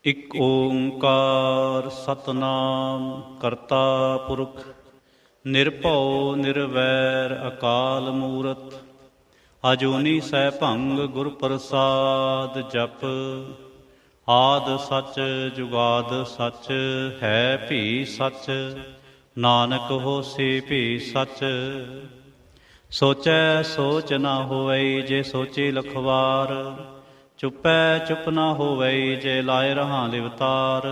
ਇਕ ਓੰਕਾਰ ਸਤਿਨਾਮ ਕਰਤਾ ਪੁਰਖ ਨਿਰਭਉ ਨਿਰਵੈਰ ਅਕਾਲ ਮੂਰਤ ਅਜੂਨੀ ਸੈਭੰਗ ਗੁਰ ਪ੍ਰਸਾਦ ਜਪ। ਆਦ ਸਚ ਜੁਗਾਦ ਸਚ ਹੈ ਭੀ ਸਚ ਨਾਨਕ ਹੋਸੀ ਭੀ ਸਚ। ਸੋਚੈ ਸੋਚ ਨਾ ਹੋਵਈ ਜੇ ਸੋਚੀ ਲਖਵਾਰ ਚੁੱਪੈ ਚੁੱਪ ਨਾ ਹੋਵਈ ਜੇ ਲਾਏ ਰਹਾਂ ਲਿਵਤਾਰ।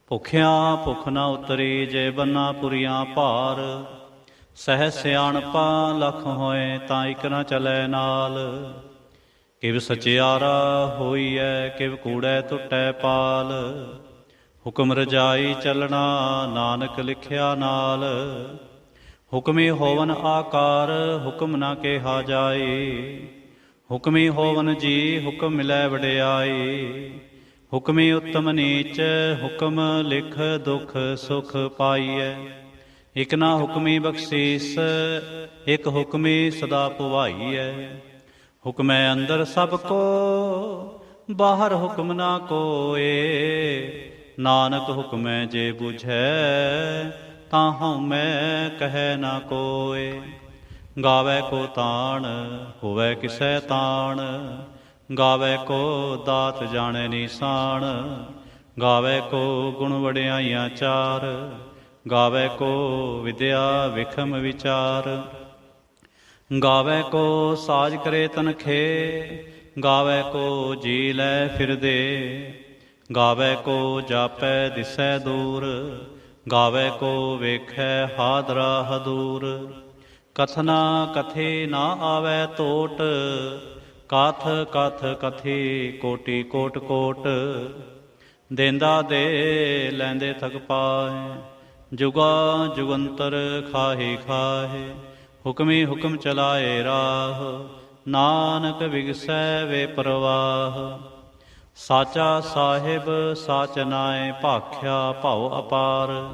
ਭੁੱਖਿਆਂ ਭੁੱਖ ਨਾ ਉਤਰੀ ਜੇ ਬੰਨਾ ਪੁਰੀਆਂ ਭਾਰ। ਸਹਿ ਸਿਆਣਪਾਂ ਲੱਖ ਹੋਏ ਤਾਂ ਇਕ ਨਾ ਚਲੈ ਨਾਲ। ਕਿਵ ਸਚਿਆਰਾ ਹੋਈਐ ਕਿਵ ਕੂੜੈ ਟੁੱਟੈ ਪਾਲ। ਹੁਕਮ ਰਜਾਈ ਚੱਲਣਾ ਨਾਨਕ ਲਿਖਿਆ ਨਾਲ। ਹੁਕਮੀ ਹੋਵਨ ਆਕਾਰ ਹੁਕਮ ਨਾ ਕਿਹਾ ਜਾਈ। ਹੁਕਮੀ ਹੋਵਨ ਜੀ ਹੁਕਮ ਮਿਲੈ ਵਡਿਆਈ। ਹੁਕਮੀ ਉੱਤਮ ਨੀਚ ਹੁਕਮ ਲਿਖ ਦੁਖ ਸੁਖ ਪਾਈਐ। ਇਕ ਨਾ ਹੁਕਮੀ ਬਖਸ਼ੀਸ ਇਕ ਹੁਕਮੀ ਸਦਾ ਭੁਵਾਈਐ। ਹੁਕਮੈ ਅੰਦਰ ਸਭ ਕੋ ਬਾਹਰ ਹੁਕਮ ਨਾ ਕੋਏ। ਨਾਨਕ ਹੁਕਮੈ ਜੇ ਬੁਝੈ ਤਾਂ ਹਉਮੈ ਕਹਿ ਨਾ ਕੋਏ। ਗਾਵੈ ਕੋ ਤਾਣ ਹੋਵੈ ਕਿਸੈ ਤਾਣ। ਗਾਵੈ ਕੋ ਦਾਤ ਜਾਣੈ ਨੀਸਾਨ। ਗਾਵੈ ਕੋ ਗੁਣ ਵਡਿਆਈਆਂ ਚਾਰ। ਗਾਵੈ ਕੋ ਵਿਦਿਆ ਵਿਖਮ ਵਿਚਾਰ। ਗਾਵੈ ਕੋ ਸਾਜ ਕਰੇ ਤਨਖੇ। ਗਾਵੈ ਕੋ ਜੀ ਲੈ ਫਿਰਦੇ। ਗਾਵੈ ਕੋ ਜਾਪੈ ਦਿਸੈ ਦੂਰ। ਗਾਵੈ ਕੋ ਵੇਖੈ ਹਾਦਰਾ ਹਦੂਰ। ਕਥਨਾ ਕਥੇ ਨਾ ਆਵੈ ਤੋਟ। ਕਥ ਕਥ ਕਥੀ ਕੋਟि ਕੋਟ ਕੋਟ। ਦੇਂਦਾ ਦੇ ਲੈਂਦੇ ਥਕ ਪਾਏ। ਜੁਗਾ ਜੁਗੰਤਰ ਖਾਹੀ ਖਾਹੇ। ਹੁਕਮੀ ਹੁਕਮ ਚਲਾਏ ਰਾਹ। ਨਾਨਕ ਵਿਗਸੈ ਵੇ ਪ੍ਰਵਾਹ। ਸਾਚਾ ਸਾਹਿਬ ਸਾਚ ਨਾਏ ਭਾਖਿਆ ਭਉ ਅਪਾਰ।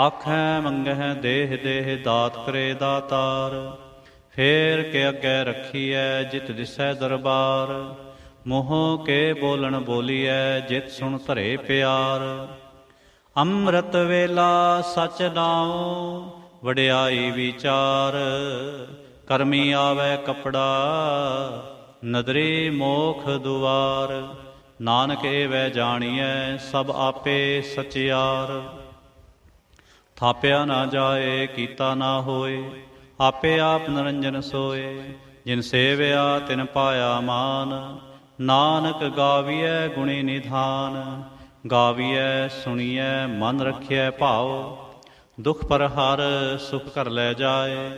ਆਖੈ ਮੰਗਹਿ ਦੇਹ ਦੇਹ ਦਾਤ ਕਰੇ ਦਾਤਾਰ। ਫੇਰ ਕੇ ਅੱਗੇ ਰੱਖੀਐ ਜਿਤ ਦਿਸੈ ਦਰਬਾਰ। ਮੂੰਹ ਕੇ ਬੋਲਣ ਬੋਲੀਐ ਜਿਤ ਸੁਣ ਧਰੇ ਪਿਆਰ। ਅੰਮ੍ਰਿਤ ਵੇਲਾ ਸਚ ਨਾਉ ਵਡਿਆਈ ਵਿਚਾਰ। ਕਰਮੀ ਆਵੈ ਕਪੜਾ ਨਦਰੀ ਮੋਖ ਦੁਆਰ। ਨਾਨਕ ਏਵੈ ਜਾਣੀਐ ਸਭ ਆਪੇ ਸਚਿਆਰ। ਥਾਪਿਆ ਨਾ ਜਾਏ ਕੀਤਾ ਨਾ ਹੋਏ। ਆਪੇ ਆਪ ਨਿਰੰਜਨ ਸੋਏ। ਜਿਨ ਸੇਵਿਆ ਤਿਨ ਪਾਇਆ ਮਾਨ। ਨਾਨਕ ਗਾਵੀਐ ਗੁਣੀ ਨਿਧਾਨ। ਗਾਵੀਐ ਸੁਣੀਐ ਮਨ ਰਖਿਐ ਭਾਉ। ਦੁਖ ਪਰ ਹਰ ਸੁਖ ਕਰ ਲੈ ਜਾਏ।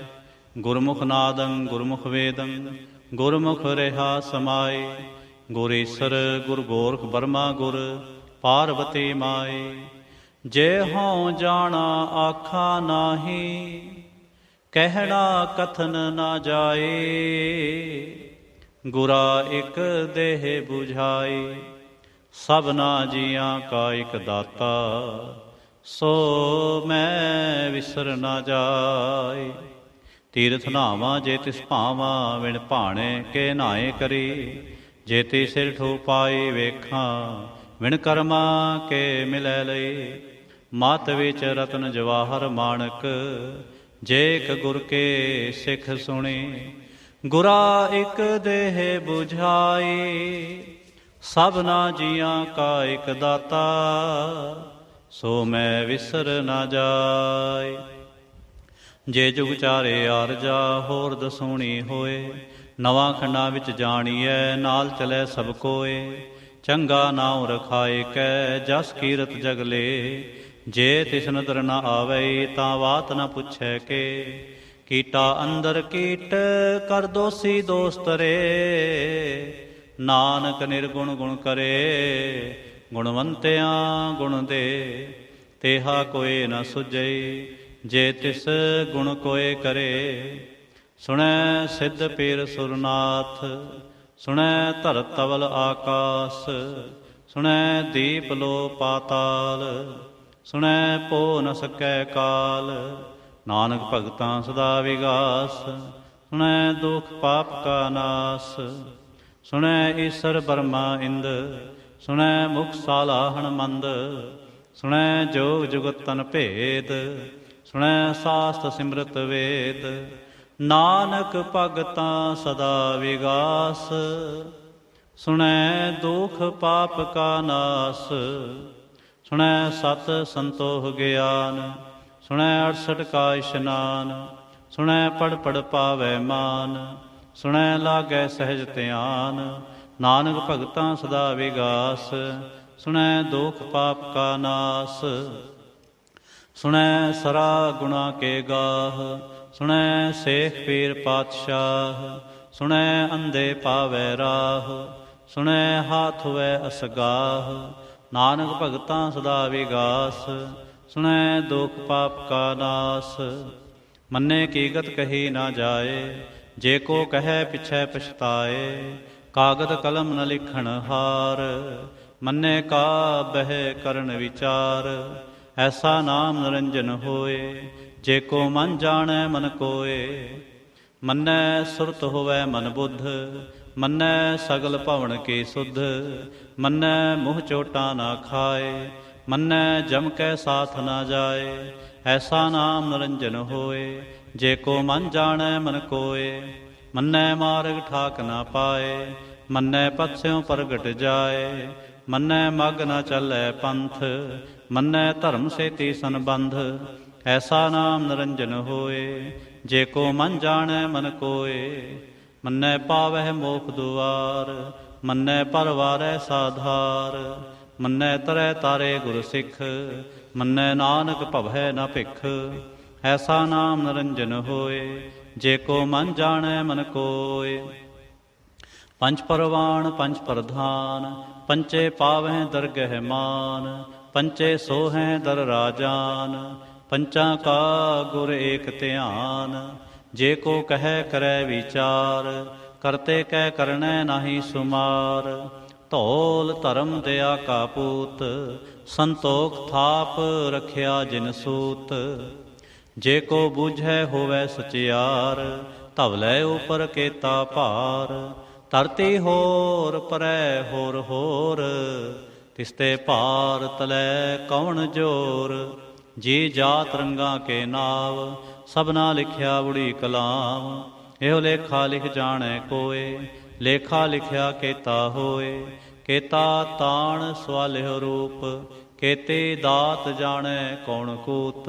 ਗੁਰਮੁਖ ਨਾਦੰ ਗੁਰਮੁਖ ਵੇਦੰ ਗੁਰਮੁਖ ਰਿਹਾ ਸਮਾਏ। ਗੁਰ ਈਸਰ ਗੁਰ ਗੋਰਖ ਬਰਮਾ ਗੁਰ ਪਾਰਬਤੀ ਮਾਏ। ਜੇ ਹਉ ਜਾਣਾ ਆਖਾ ਨਾਹੀ ਕਹਿਣਾ ਕਥਨ ਨਾ ਜਾਏ। ਗੁਰਾ ਇਕ ਦੇਹ ਬੁਝਾਈ ਸਭਨਾ ਜੀਆਂ ਕਾ ਇਕ ਦਾਤਾ। ਸੋ ਮੈਂ ਵਿਸਰ ਨਾ ਜਾਏ। ਤੀਰਥ ਨਾਵਾਂ ਜੇ ਤਿਸ ਭਾਵਾਂ ਵਿਣ ਭਾਣੇ ਕੇ ਨਾਏ ਕਰੀ। ਜੇ ਤੀ ਸਿਰ ਠੋ ਪਾਈ ਵੇਖਾਂ ਵਿਣ ਕਰਮਾ ਕੇ ਮਿਲੈ ਲਈ। ਮਤ ਵਿੱਚ ਰਤਨ ਜਵਾਹਰ ਮਾਣਕ ਜੇ ਇਕ ਗੁਰ ਕੇ ਸਿੱਖ ਸੁਣੀ। ਗੁਰਾ ਇਕ ਦੇਹ ਬੁਝਾਈ ਸਭਨਾ ਜੀਆਂ ਕਾ ਇਕ ਦਾਤਾ। ਸੋ ਮੈਂ ਵਿਸਰ ਨਾ ਜਾਏ। ਜੇ ਜੁਗ ਚਾਰੇ ਆਰਜਾ ਹੋਰ ਦਸੂਣੀ ਹੋਏ। ਨਵਾਂ ਖੰਡਾਂ ਵਿੱਚ ਜਾਣੀਐ ਨਾਲ ਚਲੈ ਸਭ ਕੋਏ। ਚੰਗਾ ਨਾਉ ਰਖਾਏ ਕੈ ਜਸ ਕੀਰਤ ਜਗਲੇ। ਜੇ ਤਿਸ ਨਦਰ ਨਾ ਆਵਈ ਤਾਂ ਬਾਤ ਨਾ ਪੁੱਛੈ ਕੇ। ਕੀਟਾ ਅੰਦਰ ਕੀਟ ਕਰ ਦੋਸੀ ਦੋਸਤ ਰੇ। ਨਾਨਕ ਨਿਰਗੁਣ ਗੁਣ ਕਰੇ। ਗੁਣਵੰਤਿਆਂ ਗੁਣ ਦੇ ਤੇਹਾ ਕੋਏ ਨਾ ਸੁਝਈ। ਜੇ ਤਿਸ ਗੁਣ ਕੋਏ ਕਰੇ। ਸੁਣੈ ਸਿੱਧ ਪੀਰ ਸੁਰਨਾਥ ਸੁਣੈ ਧਰ ਤਵਲ ਆਕਾਸ। ਸੁਣੈ ਦੀਪ ਲੋ ਪਾਤਾਲ। ਸੁਣੈ ਪੋ ਨ ਸਕੈ ਕਾਲ। ਨਾਨਕ ਭਗਤਾਂ ਸਦਾ ਵਿਗਾਸ। ਸੁਣੈ ਦੁਖ ਪਾਪ ਕਾ ਨਾਸ। ਸੁਣੈ ਈਸਰ ਬਰਮਾ ਇੰਦ ਸੁਣੈ ਮੁਖ ਸਾਲਾਹਣ ਮੰਦ, ਸੁਣੈ ਜੋਗ ਜੁਗਤ ਤਨ ਭੇਦ, ਸੁਣੈ ਸਾਸਤ ਸਿਮਰਤ ਵੇਦ। ਨਾਨਕ ਭਗਤਾਂ ਸਦਾ ਵਿਗਾਸ, ਸੁਣੈ ਦੁਖ ਪਾਪ ਕਾ ਨਾਸ। ਸੁਣੈ ਸਤ ਸੰਤੋਖ ਗਿਆਨ, ਸੁਣੈ 68 ਕਾ ਇਸ਼ਨਾਨ। ਸੁਣੈ ਪੜ ਪੜ ਪਾਵੈ ਮਾਨ, ਸੁਣੈ ਲਾਗੈ ਸਹਿਜ ਧਿਆਨ। ਨਾਨਕ ਭਗਤਾਂ ਸਦਾ ਵਿਗਾਸ, ਸੁਣੈ ਦੁਖ ਪਾਪ ਕਾ ਨਾਸ। ਸੁਣੈ ਸਰਾ ਗੁਣਾ ਕੇ ਗਾਹ, ਸੁਣੈ ਸੇਖ ਪੀਰ ਪਾਤਸ਼ਾਹ। ਸੁਣੈ ਅੰਧੇ ਪਾਵੈ ਰਾਹ, ਸੁਣੈ ਹਾਥ ਹੋਵੈ ਅਸਗਾਹ। ਨਾਨਕ ਭਗਤਾਂ ਸਦਾ ਵਿਗਾਸ, ਸੁਣੈ ਦੁਖ ਪਾਪ ਕਾ ਨਾਸ। ਮੰਨੇ ਕੀ ਗਤ ਕਹੀ ਨਾ ਜਾਏ, ਜੇ ਕੋ ਕਹੈ ਪਿਛੈ ਪਛਤਾਏ। ਕਾਗਦ ਕਲਮ ਨ ਲਿਖਣ ਹਾਰ, ਮੰਨੇ ਕਾ ਬਹਿ ਕਰਨ ਵਿਚਾਰ। ਐਸਾ ਨਾਮ ਨਿਰੰਜਨ ਹੋਏ, ਜੇ ਕੋ ਮਨ ਜਾਣੈ ਮਨ ਕੋਏ। ਮੰਨੈ ਸੁਰਤ ਹੋਵੈ ਮਨ ਬੁੱਧ, ਮੰਨੈ ਸਗਲ ਭਵਨ ਕੀ ਸੁਧ। ਮੰਨੈ ਮੂੰਹ ਚੋਟਾਂ ਨਾ ਖਾਏ, ਮੰਨੈ ਜਮ ਕੈ ਸਾਥ ਨਾ ਜਾਏ। ਐਸਾ ਨਾਮ ਨਿਰੰਜਨ ਹੋਏ, ਜੇ ਕੋ ਮਨ ਜਾਣੈ ਮਨ ਕੋਏ। ਮੰਨੈ ਮਾਰਗ ਠਾਕ ਨਾ ਪਾਏ, ਮੰਨੈ ਪਥਿਓਂ ਪ੍ਰਗਟ ਜਾਏ। ਮੰਨੈ ਮਗ ਨਾ ਚੱਲੈ ਪੰਥ, ਮੰਨੈ ਧਰਮ ਸੇਤੀ ਸੰਬੰਧ। ਐਸਾ ਨਾਮ ਨਿਰੰਜਨ ਹੋਏ, ਜੇ ਕੋ ਮਨ ਜਾਣੈ ਮਨ ਕੋਏ। ਮੰਨੈ ਪਾਵਹਿ ਮੋਖ ਦੁਆਰ, ਮੰਨੈ ਪਰਵਾਰੈ ਸਾਧਾਰ। ਮੰਨੈ ਤਰੈ ਤਾਰੇ ਗੁਰ ਸਿੱਖ, ਮੰਨੈ ਨਾਨਕ ਭਵੈ ਨ ਭਿਖ। ਐਸਾ ਨਾਮ ਨਿਰੰਜਨ ਹੋਏ, ਜੇ ਕੋ ਮਨ ਜਾਣੈ ਮਨ ਕੋਏ। ਪੰਚ ਪਰਵਾਣ ਪੰਚ ਪ੍ਰਧਾਨ, ਪੰਚੇ ਪਾਵਹਿ ਦਰਗਹਿ ਮਾਨ। ਪੰਚੇ ਸੋਹੈ ਦਰ ਰਾਜਾਨ, ਪੰਚਾਂ ਕਾ ਗੁਰ ਏਕ ਧਿਆਨ। ਜੇ ਕੋ ਕਹੈ ਕਰੈ ਵਿਚਾਰ, ਕਰਤੇ ਕੈ ਕਰਨੈ ਨਾਹੀ ਸੁਮਾਰ। ਧੌਲ ਧਰਮ ਦਇਆ ਕਾ ਪੂਤ, ਸੰਤੋਖ ਥਾਪ ਰਖਿਆ ਜਿਨ ਸੂਤ। ਜੇ ਕੋ ਬੁਝੈ ਹੋਵੈ ਸਚਿਆਰ, ਧਵਲੇ ਉਪਰ ਕੇਤਾ ਭਾਰ। ਧਰਤੀ ਹੋਰ ਪਰੈ ਹੋਰ ਹੋਰ, ਤਿਸਤੇ ਭਾਰ ਤਲੈ ਕੌਣ ਜੋਰ। ਜੀ ਜਾਤ ਰੰਗਾਂ ਕੇ ਨਾਵ, ਸਭਨਾ ਲਿਖਿਆ ਬੁੜੀ ਕਲਾਮ। ਇਹੋ ਲੇਖਾ ਲਿਖ ਜਾਣੈ ਕੋਏ, ਲੇਖਾ ਲਿਖਿਆ ਕੇਤਾ ਹੋਏ। ਕੇਤਾ ਤਾਣ ਸਵਾਲਿਹੁ ਰੂਪ, ਕੇਤੇ ਦਾਤ ਜਾਣੈ ਕੌਣ ਕੂਤ।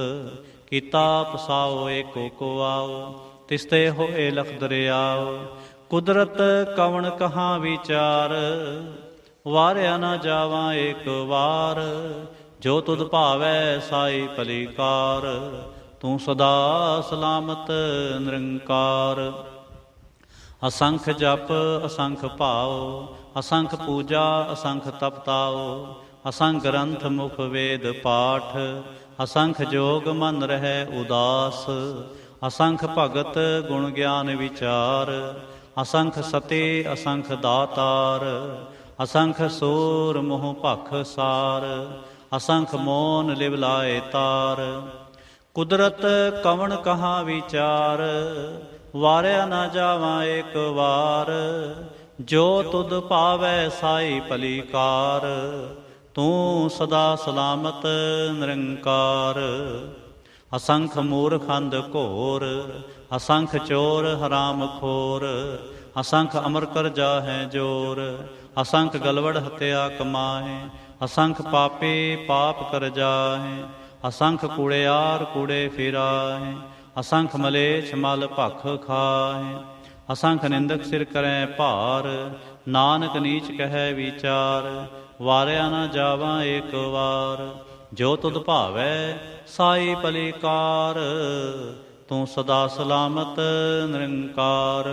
ਕੀਤਾ ਪਸਾਓ ਏਕੋ ਕੋ ਆਓ, ਤਿਸਤੇ ਹੋਏ ਲਖ ਦਰਿਆਓ। ਕੁਦਰਤ ਕਵਣ ਕਹਾਂ ਵਿਚਾਰ, ਵਾਰਿਆ ਨਾ ਜਾਵਾਂ ਏਕ ਵਾਰ। ਜੋ ਤੁਧ ਭਾਵੈ ਸਾਈ ਭਲੀਕਾਰ, ਤੂੰ ਸਦਾ ਸਲਾਮਤ ਨਿਰੰਕਾਰ। ਅਸੰਖ ਜਪ ਅਸੰਖ ਭਾਉ, ਅਸੰਖ ਪੂਜਾ ਅਸੰਖ ਤਪਤਾਓ। ਅਸੰਖ ਗ੍ਰੰਥ ਮੁਖ ਵੇਦ ਪਾਠ, ਅਸੰਖ ਜੋਗ ਮਨ ਰਹਿ ਉਦਾਸ। ਅਸੰਖ ਭਗਤ ਗੁਣ ਗਿਆਨ ਵਿਚਾਰ, ਅਸੰਖ ਸਤੇ ਅਸੰਖ ਦਾਤਾਰ। ਅਸੰਖ ਸੂਰ ਮੋਹ ਭਖ ਸਾਰ, ਅਸੰਖ ਮੋਨ ਲਿਵ ਲਾਏ ਤਾਰ। ਕੁਦਰਤ ਕਵਣ ਕਹਾਂ ਵਿਚਾਰ, ਵਾਰਿਆ ਨਾ ਜਾਵਾਂ ਏਕ ਵਾਰ। ਜੋ ਤੁਧ ਭਾਵੈ ਸਾਈ ਭਲੀਕਾਰ, ਤੂੰ ਸਦਾ ਸਲਾਮਤ ਨਿਰੰਕਾਰ। ਅਸੰਖ ਮੂਰਖ ਅੰਧ ਘੋਰ, ਅਸੰਖ ਚੋਰ ਹਰਾਮ ਖੋਰ। ਅਸੰਖ ਅਮਰ ਕਰ ਜਾਹੈ ਜੋਰ, ਅਸੰਖ ਗਲਵੜ ਹਤਿਆ ਕਮਾਹੇ। ਅਸੰਖ ਪਾਪੀ ਪਾਪ ਕਰ ਜਾਹੇ, ਅਸੰਖ ਕੂੜਿਆਰ ਕੂੜੇ ਫਿਰਾਹੇ। ਅਸੰਖ ਮਲੇਛ ਮਲ ਭਖ ਖਾਹੇ, ਅਸੰਖ ਨਿੰਦਕ ਸਿਰ ਕਰੈ ਭਾਰ। ਨਾਨਕ ਨੀਚ ਕਹੈ ਵਿਚਾਰ, ਵਾਰਿਆ ਨਾ ਜਾਵਾਂ ਏਕ ਵਾਰ। ਜੋ ਤੁਧ ਭਾਵੈ ਸਾਈ ਭਲੀਕਾਰ, ਤੂੰ ਸਦਾ ਸਲਾਮਤ ਨਿਰੰਕਾਰ।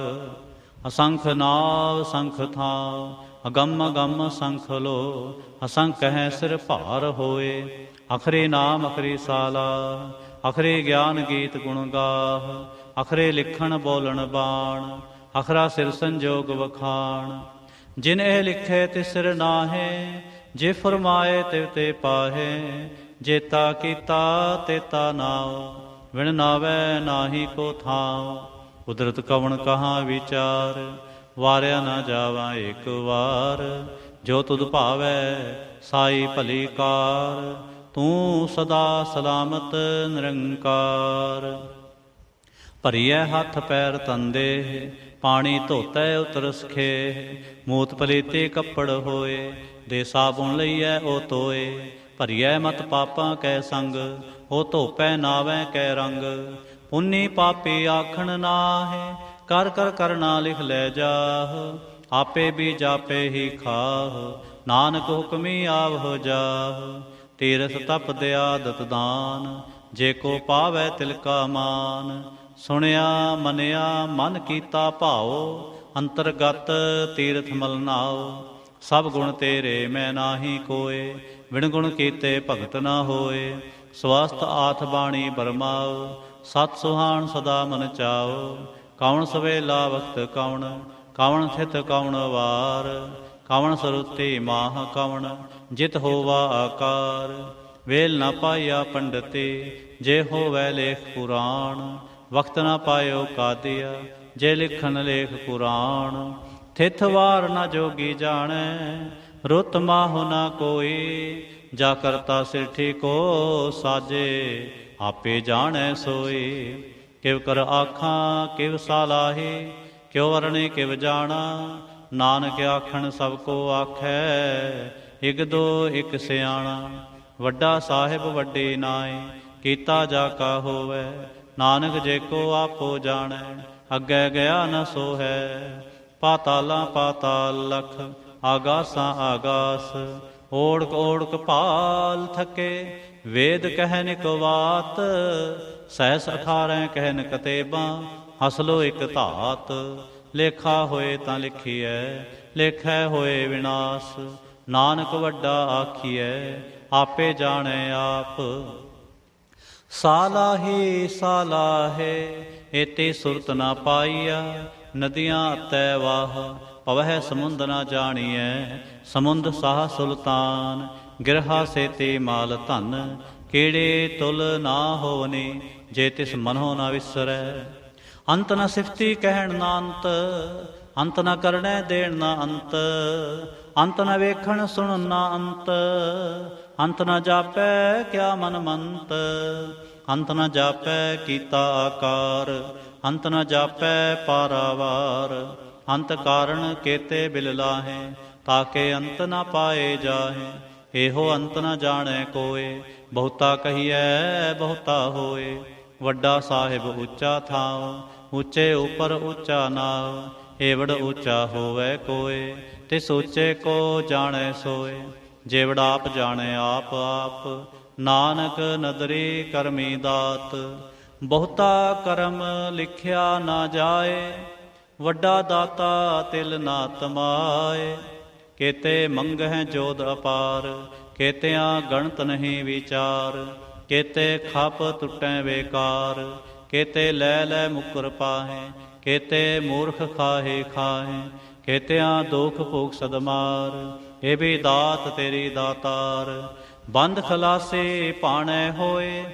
ਅਸੰਖ ਨਾਵ ਸੰਖ ਥਾਂ, ਅਗੰਮ ਅਗੰਮ ਸੰਖ ਲੋ। ਅਸੰਖ ਕਹੈ ਸਿਰ ਭਾਰ ਹੋਏ, ਅਖਰੇ ਨਾਮ ਅਖਰੀ ਸਾਲਾ। ਅਖਰੇ ਗਿਆਨ ਗੀਤ ਗੁਣ ਗਾਹ, ਅਖਰੇ ਲਿਖਣ ਬੋਲਣ ਬਾਣ। ਅਖਰਾ ਸਿਰ ਸੰਜੋਗ ਵਖਾਣ, ਜਿਨ ਇਹ ਲਿਖੇ ਤਿਸ ਸਿਰ ਨਾਹੇ। ਜੇ ਫਰਮਾਏ ਤਿਵ ਤੇ ਪਾਹੇ, ਜੇਤਾ ਕੀਤਾ ਤੇਤਾ ਨਾਉ। ਵਿਣ ਨਾਵੈ ਨਾਹੀ ਕੋ ਥਾਉ, ਕੁਦਰਤ ਕਵਣ ਕਹਾਂ ਵਿਚਾਰ। ਵਾਰਿਆ ਨਾ ਜਾਵਾਂ ਏਕ ਵਾਰ, ਜੋ ਤੁਧ ਭਾਵੈ ਸਾਈ ਭਲੀ ਕਾਰ। ਤੂੰ ਸਦਾ ਸਲਾਮਤ ਨਿਰੰਕਾਰ। ਭਰੀਐ ਹੱਥ ਪੈਰ ਤੰਦੇ ਪਾਣੀ ਧੋਤੈ ਉਤਰ ਸਖੇ। ਮੂਤ ਪਲੀਤੇ ਕੱਪੜ ਹੋਏ ਦੇ ਸਾਬੁਣ ਲਈਐ ਉਹ ਤੋਏ। ਭਰੀਐ ਮਤ ਪਾਪਾਂ ਕੈ ਸੰਗ ਉਹ ਧੋਪੈ ਨਾਵੈ ਕੈ ਰੰਗ। ਪੁੰਨੀ ਪਾਪੀ ਆਖਣ ਨਾਹਿ ਕਰ ਕਰ ਕਰਨਾ ਲਿਖ ਲੈ ਜਾਹ। ਆਪੇ ਵੀ ਜਾਪੇ ਹੀ ਖਾਹ ਨਾਨਕ ਹੁਕਮੀ ਆਵਹੁ ਜਾਹ। ਤੀਰਥ ਤਪ ਦਿਆਦਤ ਦਾਨ ਜੇ ਕੋ ਪਾਵੈ ਤਿਲ ਕਾ ਮਾਨ। ਸੁਣਿਆ ਮੰਨਿਆ ਮਨ ਕੀਤਾ ਭਾਉ ਅੰਤਰਗਤ ਤੀਰਥ ਮਲ ਨਾਉ। ਸਭ ਗੁਣ ਤੇਰੇ ਮੈਂ ਨਾਹੀ ਕੋਏ ਵਿਣ ਗੁਣ ਕੀਤੇ ਭਗਤ ਨਾ ਹੋਏ। ਸਵਸਤ ਆਥ ਬਾਣੀ ਬਰਮਾਉ ਸਤ ਸੁਹਾਣ ਸਦਾ ਮਨ ਚਾਉ। ਕੌਣ ਸਵੇਲਾ ਵਕਤ ਕੌਣ ਕੌਣ ਥਿਤ ਕੌਣ ਵਾਰ। ਕੌਣ ਸਰੁਤੀ ਮਾਹ ਕੌਣ ਜਿਤ ਹੋਵਾ ਆਕਾਰ। ਵੇਲ ਨਾ ਪਾਇਆ ਪੰਡਤੀ ਜੇ ਹੋਵੈ ਲੇਖ ਪੁਰਾਣ। ਵਕਤ ਨਾ ਪਾਇਓ ਕਾਦੀਆ ਜੇ ਲਿਖਣ ਲੇਖ ਪੁਰਾਣ। ਥਿਤ ਵਾਰ ਨਾ ਜੋਗੀ ਜਾਣੈ ਰੁੱਤ ਮਾਹੁ ਨਾ ਕੋਈ। ਜਾ ਕਰਤਾ ਸਿਰਠੀ ਕੋ ਸਾਜੇ ਆਪੇ ਜਾਣੈ ਸੋਈ। ਕਿਵ ਕਰ ਆਖਾਂ ਕਿਵ ਸਾਲਾਹੀ ਕਿਉ ਵਰਣੇ ਕਿਵ ਜਾਣਾ। ਨਾਨਕ ਆਖਣ ਸਭ ਕੋ ਆਖੈ ਇਕ ਦੋ ਇਕ ਸਿਆਣਾ। ਵੱਡਾ ਸਾਹਿਬ ਵੱਡੀ ਨਾਏ ਕੀਤਾ ਜਾ ਕਾ ਹੋਵੈ। ਨਾਨਕ ਜੇ ਕੋ ਆਪੋ ਜਾਣੈ ਅੱਗੇ ਗਿਆ ਨ ਸੋ ਹੈ। ਪਾਤਾਲਾਂ ਪਾਤਾਲ ਲਖ ਆਗਾਸਾਂ ਆਗਾਸ। ਓੜਕ ਓੜਕ ਭਾਲ ਥਕੇ ਵੇਦ ਕਹਿਨ ਇਕ ਵਾਤ। ਸਹਿਸ ਅਖਾਰੈ ਕਹਿਨ ਕਤੇਬਾਂ ਹਸਲੋ ਇਕ ਧਾਤ। ਲੇਖਾ ਹੋਏ ਤਾਂ ਲਿਖੀਐ ਲੇਖੈ ਹੋਏ ਵਿਨਾਸ਼। ਨਾਨਕ ਵੱਡਾ ਆਖੀਐ ਆਪੇ ਜਾਣੈ ਆਪ। ਸਾਲਾਹੀ ਸਾਲਾਹੇ ਏਤੇ ਸੁਰਤ ਨਾ ਪਾਈਆ। ਨਦੀਆਂ ਅਤੈ ਵਾਹ ਪਵਹਿ ਸਮੁੰਦ ਨਾ ਜਾਣੀਐ। ਸਮੁੰਦ ਸਾਹ ਸੁਲਤਾਨ ਗਿਰਹਾ ਸੇਤੇ ਮਾਲ ਧਨ। ਕਿਹੜੇ ਤੁਲ ਨਾ ਹੋਵਨੀ ਜੇ ਤਿਸ ਮਨੋ ਨਾ ਵਿਸਰੈ। ਅੰਤ ਨ ਸਿਫਤੀ ਕਹਿਣ ਨਾ ਅੰਤ ਅੰਤ ਨ ਕਰਣੈ ਦੇਣ ਨਾ ਅੰਤ। ਅੰਤ ਨ ਵੇਖਣ ਸੁਣਨ ਨਾ ਅੰਤ ਅੰਤ ਨ ਜਾਪੈ ਕਿਆ ਮਨ ਮੰਤ। ਅੰਤ ਨ ਜਾਪੈ ਕੀਤਾ ਆਕਾਰ ਅੰਤ ਨ ਜਾਪੈ ਪਾਰਾਵਾਰ। ਅੰਤ ਕਾਰਣ ਕੇਤੇ ਬਿਲ ਲਾਹੇ ਤਾਕੇ ਅੰਤ ਨ ਪਾਏ ਜਾਹੇ। ਇਹੋ ਅੰਤ ਨ ਜਾਣੈ ਕੋਏ ਬਹੁਤਾ ਕਹੀਐ ਬਹੁਤਾ ਹੋਏ। ਵੱਡਾ ਸਾਹਿਬ ਉੱਚਾ ਥਾਉ ਉੱਚੇ ਉਪਰ ਉੱਚਾ ਨਾਉ। ਏਵੜ ਉੱਚਾ ਹੋਵੈ ਕੋਏ ਤਿਸ ਉੱਚੇ ਕੋ ਜਾਣੈ ਸੋਏ। ਜੇਵੜ ਆਪ ਜਾਣੈ ਆਪ ਆਪ ਨਾਨਕ ਨਦਰੀ ਕਰਮੀ ਦਾਤ। ਬਹੁਤਾ ਕਰਮ ਲਿਖਿਆ ਨਾ ਜਾਏ ਵੱਡਾ ਦਾਤਾ ਤਿਲ ਨਾ ਤਮਾਏ। ਕੇਤੇ ਮੰਗਹਿ ਜੋਧ ਅਪਾਰ ਕੇਤਿਆਂ ਗਣਤ ਨਹੀਂ ਵਿਚਾਰ। ਕੇਤੇ ਖਪ ਟੁੱਟੈ ਬੇਕਾਰ ਕੇਤੇ ਲੈ ਲੈ ਮੁਕਰ ਪਾਹੇ। ਕੇਤੇ ਮੂਰਖ ਖਾਹੇ ਖਾਹੇ ਕੇਤਿਆਂ ਦੁਖ ਭੋਗ ਸਦਮਾਰ। ਇਹ ਵੀ ਦਾਤ ਤੇਰੀ ਦਾਤਾਰ। ਬੰਦ ਖਲਾਸੇ ਭਾਣੈ ਹੋਏ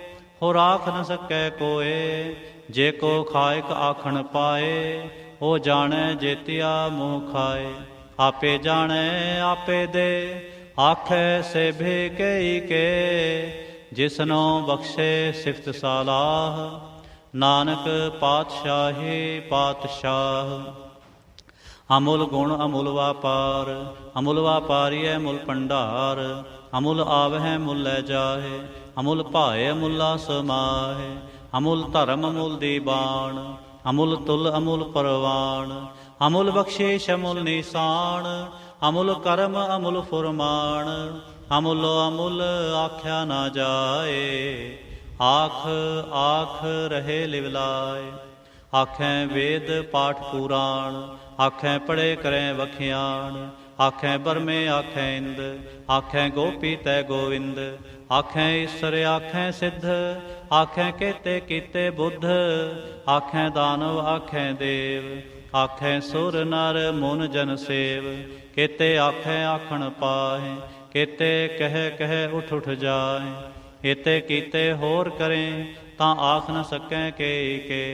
ਹੋ ਰਾਖ ਨ ਸਕੈ ਕੋਏ। ਜੇ ਕੋ ਖਾਇਕ ਆਖਣ ਪਾਏ ਉਹ ਜਾਣੈ ਜੇਤਿਆ ਮੋਹ ਖਾਏ। ਆਪੇ ਜਾਣੈ ਆਪੇ ਦੇ ਆਖੈ ਸੇਭੇ ਕਈ ਕੇ। ਜਿਸਨੋ ਬਖਸ਼ੇ ਸਿਫਤ ਸਾਲਾਹ ਨਾਨਕ ਪਾਤਸ਼ਾਹੀ ਪਾਤਸ਼ਾਹ। ਅਮੁਲ ਗੁਣ ਅਮੁਲ ਵਾਪਾਰ ਅਮੁਲ ਵਾਪਾਰੀਐ ਮੁਲ ਭੰਡਾਰ। ਅਮੁਲ ਆਵਹਿ ਮੁਲ ਲੈ ਜਾਹੇ ਅਮੁਲ ਭਾਏ ਅਮੁਲਾ ਸਮਾਹੇ। ਅਮੁਲ ਧਰਮ ਅਮੁਲ ਦੀਬਾਨ ਅਮੁਲ ਤੁਲ ਅਮੁਲ ਪਰਵਾਨ। ਅਮੁਲ ਬਖਸ਼ੀਸ਼ ਅਮੁਲ ਨਿਸ਼ਾਨ ਅਮੁਲ ਕਰਮ ਅਮੁਲ ਫੁਰਮਾਨ। ਅਮੁਲ ਅਮੁਲ ਆਖਿਆ ਨਾ ਜਾਏ ਆਖ ਆਖ ਰਹੇ ਲਿਵਲਾਏ। ਆਖੈ ਵੇਦ ਪਾਠ ਪੁਰਾਣ ਆਖੈ ਪੜੇ ਕਰੈ ਵਖਿਆਣ। ਆਖੈ ਬਰਮੇ ਆਖੈ ਇੰਦ ਆਖੈ ਗੋਪੀ ਤੈ ਗੋਵਿੰਦ। ਆਖੈ ਈਸਰ ਆਖੈ ਸਿੱਧ ਆਖੈ ਕੇਤੇ ਕੀਤੇ ਬੁੱਧ। ਆਖੈ ਦਾਨਵ ਆਖੈ ਦੇਵ ਆਖੈ ਸੁਰ ਨਰ ਮੁਨ ਜਨ ਸੇਵ। ਕੇਤੇ ਆਖੈ ਆਖਣ ਪਾਹੇ ਕੇਤੇ ਕਹਿ ਕਹਿ ਉਠ ਉਠ ਜਾਏ। ਏਤੇ ਕੀਤੇ ਹੋਰ ਕਰੇ ਤਾਂ ਆਖ ਨ ਸਕੈ ਕੇ ਕੇ।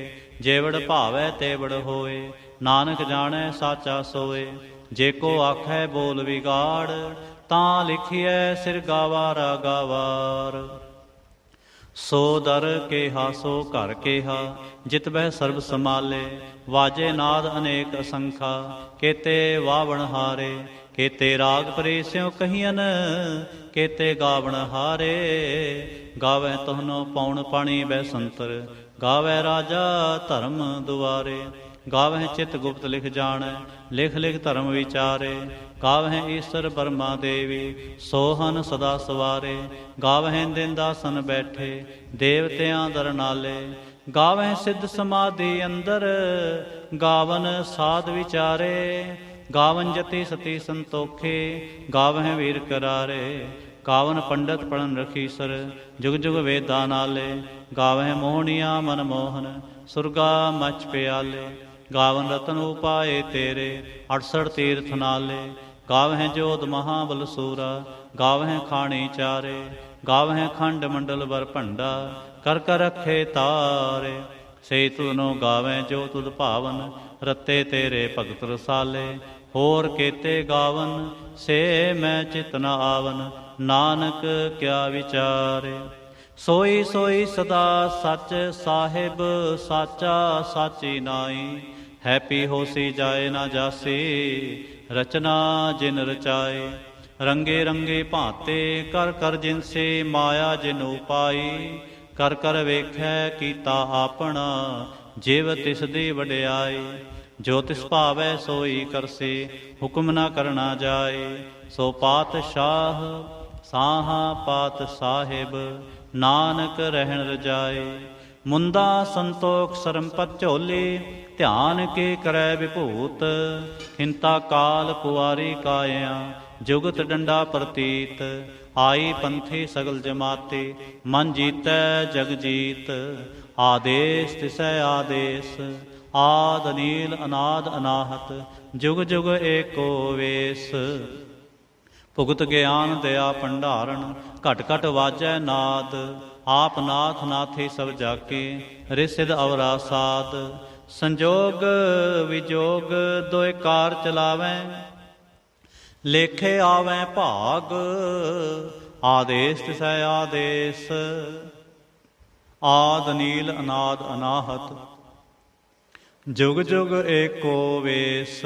ਜੇਵੜ ਭਾਵੈ ਤੇਵੜ ਹੋਏ ਨਾਨਕ ਜਾਣੈ ਸਾਚਾ ਸੋਏ। ਜੇ ਕੋ ਆਖੈ ਬੋਲ ਵਿਗਾੜ, ਤਾਂ ਲਿਖੀਐ ਸਿਰ ਗਾਵਾਰਾ ਗਾਵਾਰ। ਸੋ ਦਰ ਕੇਹਾ ਸੋ ਘਰ ਕੇਹਾ, ਜਿਤ ਬਹਿ ਸਰਬ ਸਮਾਲੇ। ਵਾਜੇ ਨਾਦ ਅਨੇਕ ਅਸੰਖਾ, ਕੇਤੇ ਵਾਵਣ ਹਾਰੇ। ਕੇਤੇ ਰਾਗ ਪਰੇ ਸਿਉ ਕਹੀਅਨ, ਕੇਤੇ ਗਾਵਣ ਹਾਰੇ। ਗਾਵੈ ਤੋਹਨੋ ਪੌਣ ਪਾਣੀ ਬੈ ਸੰਤਰ, ਗਾਵੈ ਰਾਜਾ ਧਰਮ ਦੁਆਰੇ। ਗਾਵਹਿ ਚਿਤ ਗੁਪਤ ਲਿਖ ਜਾਣੈ, ਲਿਖ ਲਿਖ ਧਰਮ ਵਿਚਾਰੇ। ਗਾਵਹਿ ਈਸਰ ਬਰਮਾ ਦੇਵੀ, ਸੋਹਨ ਸਦਾ ਸਵਾਰੇ। ਗਾਵਹਿ ਦਿਨ ਦਾਸਨ ਬੈਠੇ, ਦੇਵਤਿਆਂ ਦਰ ਨਾਲੇ। ਗਾਵਹਿ ਸਿੱਧ ਸਮਾਧੀ ਅੰਦਰ, ਗਾਵਨ ਸਾਧ ਵਿਚਾਰੇ। ਗਾਵਨ ਜਤੀ ਸਤੀ ਸੰਤੋਖੇ, ਗਾਵਹਿ ਵੀਰ ਕਰਾਰੇ। ਗਾਵਨ ਪੰਡਤ ਪੜਨ ਰਖੀਸਰ, ਜੁਗ ਜੁਗ ਵੇਦਾਂ ਨਾਲੇ। ਗਾਵਹਿ ਮੋਹਣੀਆਂ ਮਨ ਮੋਹਨ, ਸੁਰਗਾ ਮਚ ਪਿਆਲੇ। ਗਾਵਨ ਰਤਨ ਉਪਾਏ ਤੇਰੇ, 68 ਤੀਰਥ ਨਾਲੇ। ਗਾਵਹਿ ਜੋਧ ਮਹਾਬਲ ਸੂਰਾ, ਗਾਵਹਿ ਖਾਣੀ ਚਾਰੇ। ਗਾਵਹਿ ਖੰਡ ਮੰਡਲ ਬਰ ਭੰਡਾ, ਕਰ ਕਰ ਰਖੇ ਤਾਰੇ। ਸੇ ਤੁਧਨੋ ਗਾਵੈ ਜੋ ਤੁਧ ਭਾਵਨ, ਰਤੇ ਤੇਰੇ ਭਗਤ ਰਸਾਲੇ। ਹੋਰ ਕੇਤੇ ਗਾਵਨ, ਸੇ ਮੈਂ ਚਿਤ ਨ ਆਵਨ, ਨਾਨਕ ਕਿਆ ਵਿਚਾਰੇ। ਸੋਈ ਸੋਈ ਸਦਾ ਸੱਚ ਸਾਹਿਬ, ਸਾਚਾ ਸਾਚੀ ਨਾਈ। ਹੈਪੀ ਹੋਸੀ ਜਾਏ ਨਾ ਜਾਸੀ, ਰਚਨਾ ਜਿਨ ਰਚਾਏ। ਰੰਗੇ ਰੰਗੇ ਭਾਂਤੇ, ਕਰ ਕਰ ਜਿਨਸੇ ਮਾਇਆ ਜਿਨ ਉਪਾਈ। ਕਰ ਕਰ ਵੇਖੈ ਕੀਤਾ ਆਪਣਾ, ਜਿਵ ਤਿਸ ਦੀ ਵਡਿਆਈ। ਜੋ ਤਿਸ ਭਾਵੈ ਸੋਈ ਕਰਸੇ, ਹੁਕਮ ਨਾ ਕਰਨਾ ਜਾਏ। ਸੋ ਪਾਤਸ਼ਾਹ ਸਾਹਾ ਪਾਤ ਸਾਹਿਬ, ਨਾਨਕ ਰਹਿਣ ਰਜਾਏ। ਮੁੰਦਾ ਸੰਤੋਖ ਸਰਮਪਤ ਝੋਲੇ, ਧਿਆਨ ਕੇ ਕਰੈ ਵਿਭੂਤ। ਖਿੰਤਾ ਕਾਲ ਕੁਆਰੀ ਕਾਇਆ, ਜੁਗਤ ਡੰਡਾ ਪ੍ਰਤੀਤ। ਆਈ ਪੰਥੀ ਸਗਲ ਜਮਾਤੇ, ਮਨ ਜੀਤੈ ਜਗ ਜੀਤ। ਆਦੇਸ ਤਿਸੈ ਆਦੇਸ, ਆਦ ਨੀਲ ਅਨਾਦ ਅਨਾਹਤ। ਜੁਗ ਜੁਗ ਏਕੋ ਵੇਸ। ਭੁਗਤ ਗਿਆਨ ਦਇਆ ਭੰਡਾਰਨ, ਘਟ ਘਟ ਵਾਜੈ ਨਾਦ। ਆਪ ਨਾਥ ਨਾਥੀ ਸਭ ਜਾਕੇ, ਰਿਸਿਦ ਅਵਰਾ ਸਾਧ। ਸੰਜੋਗ ਵਿਜੋਗ ਦੋਇ ਕਾਰ ਚਲਾਵੈ, ਲੇਖੇ ਆਵੈ ਭਾਗ। ਆਦੇਸ ਤਿਸੈ ਆਦੇਸ, ਆਦ ਨੀਲ ਅਨਾਦ ਅਨਾਹਤ। ਜੁਗ ਜੁਗ ਏਕੋ ਵੇਸ।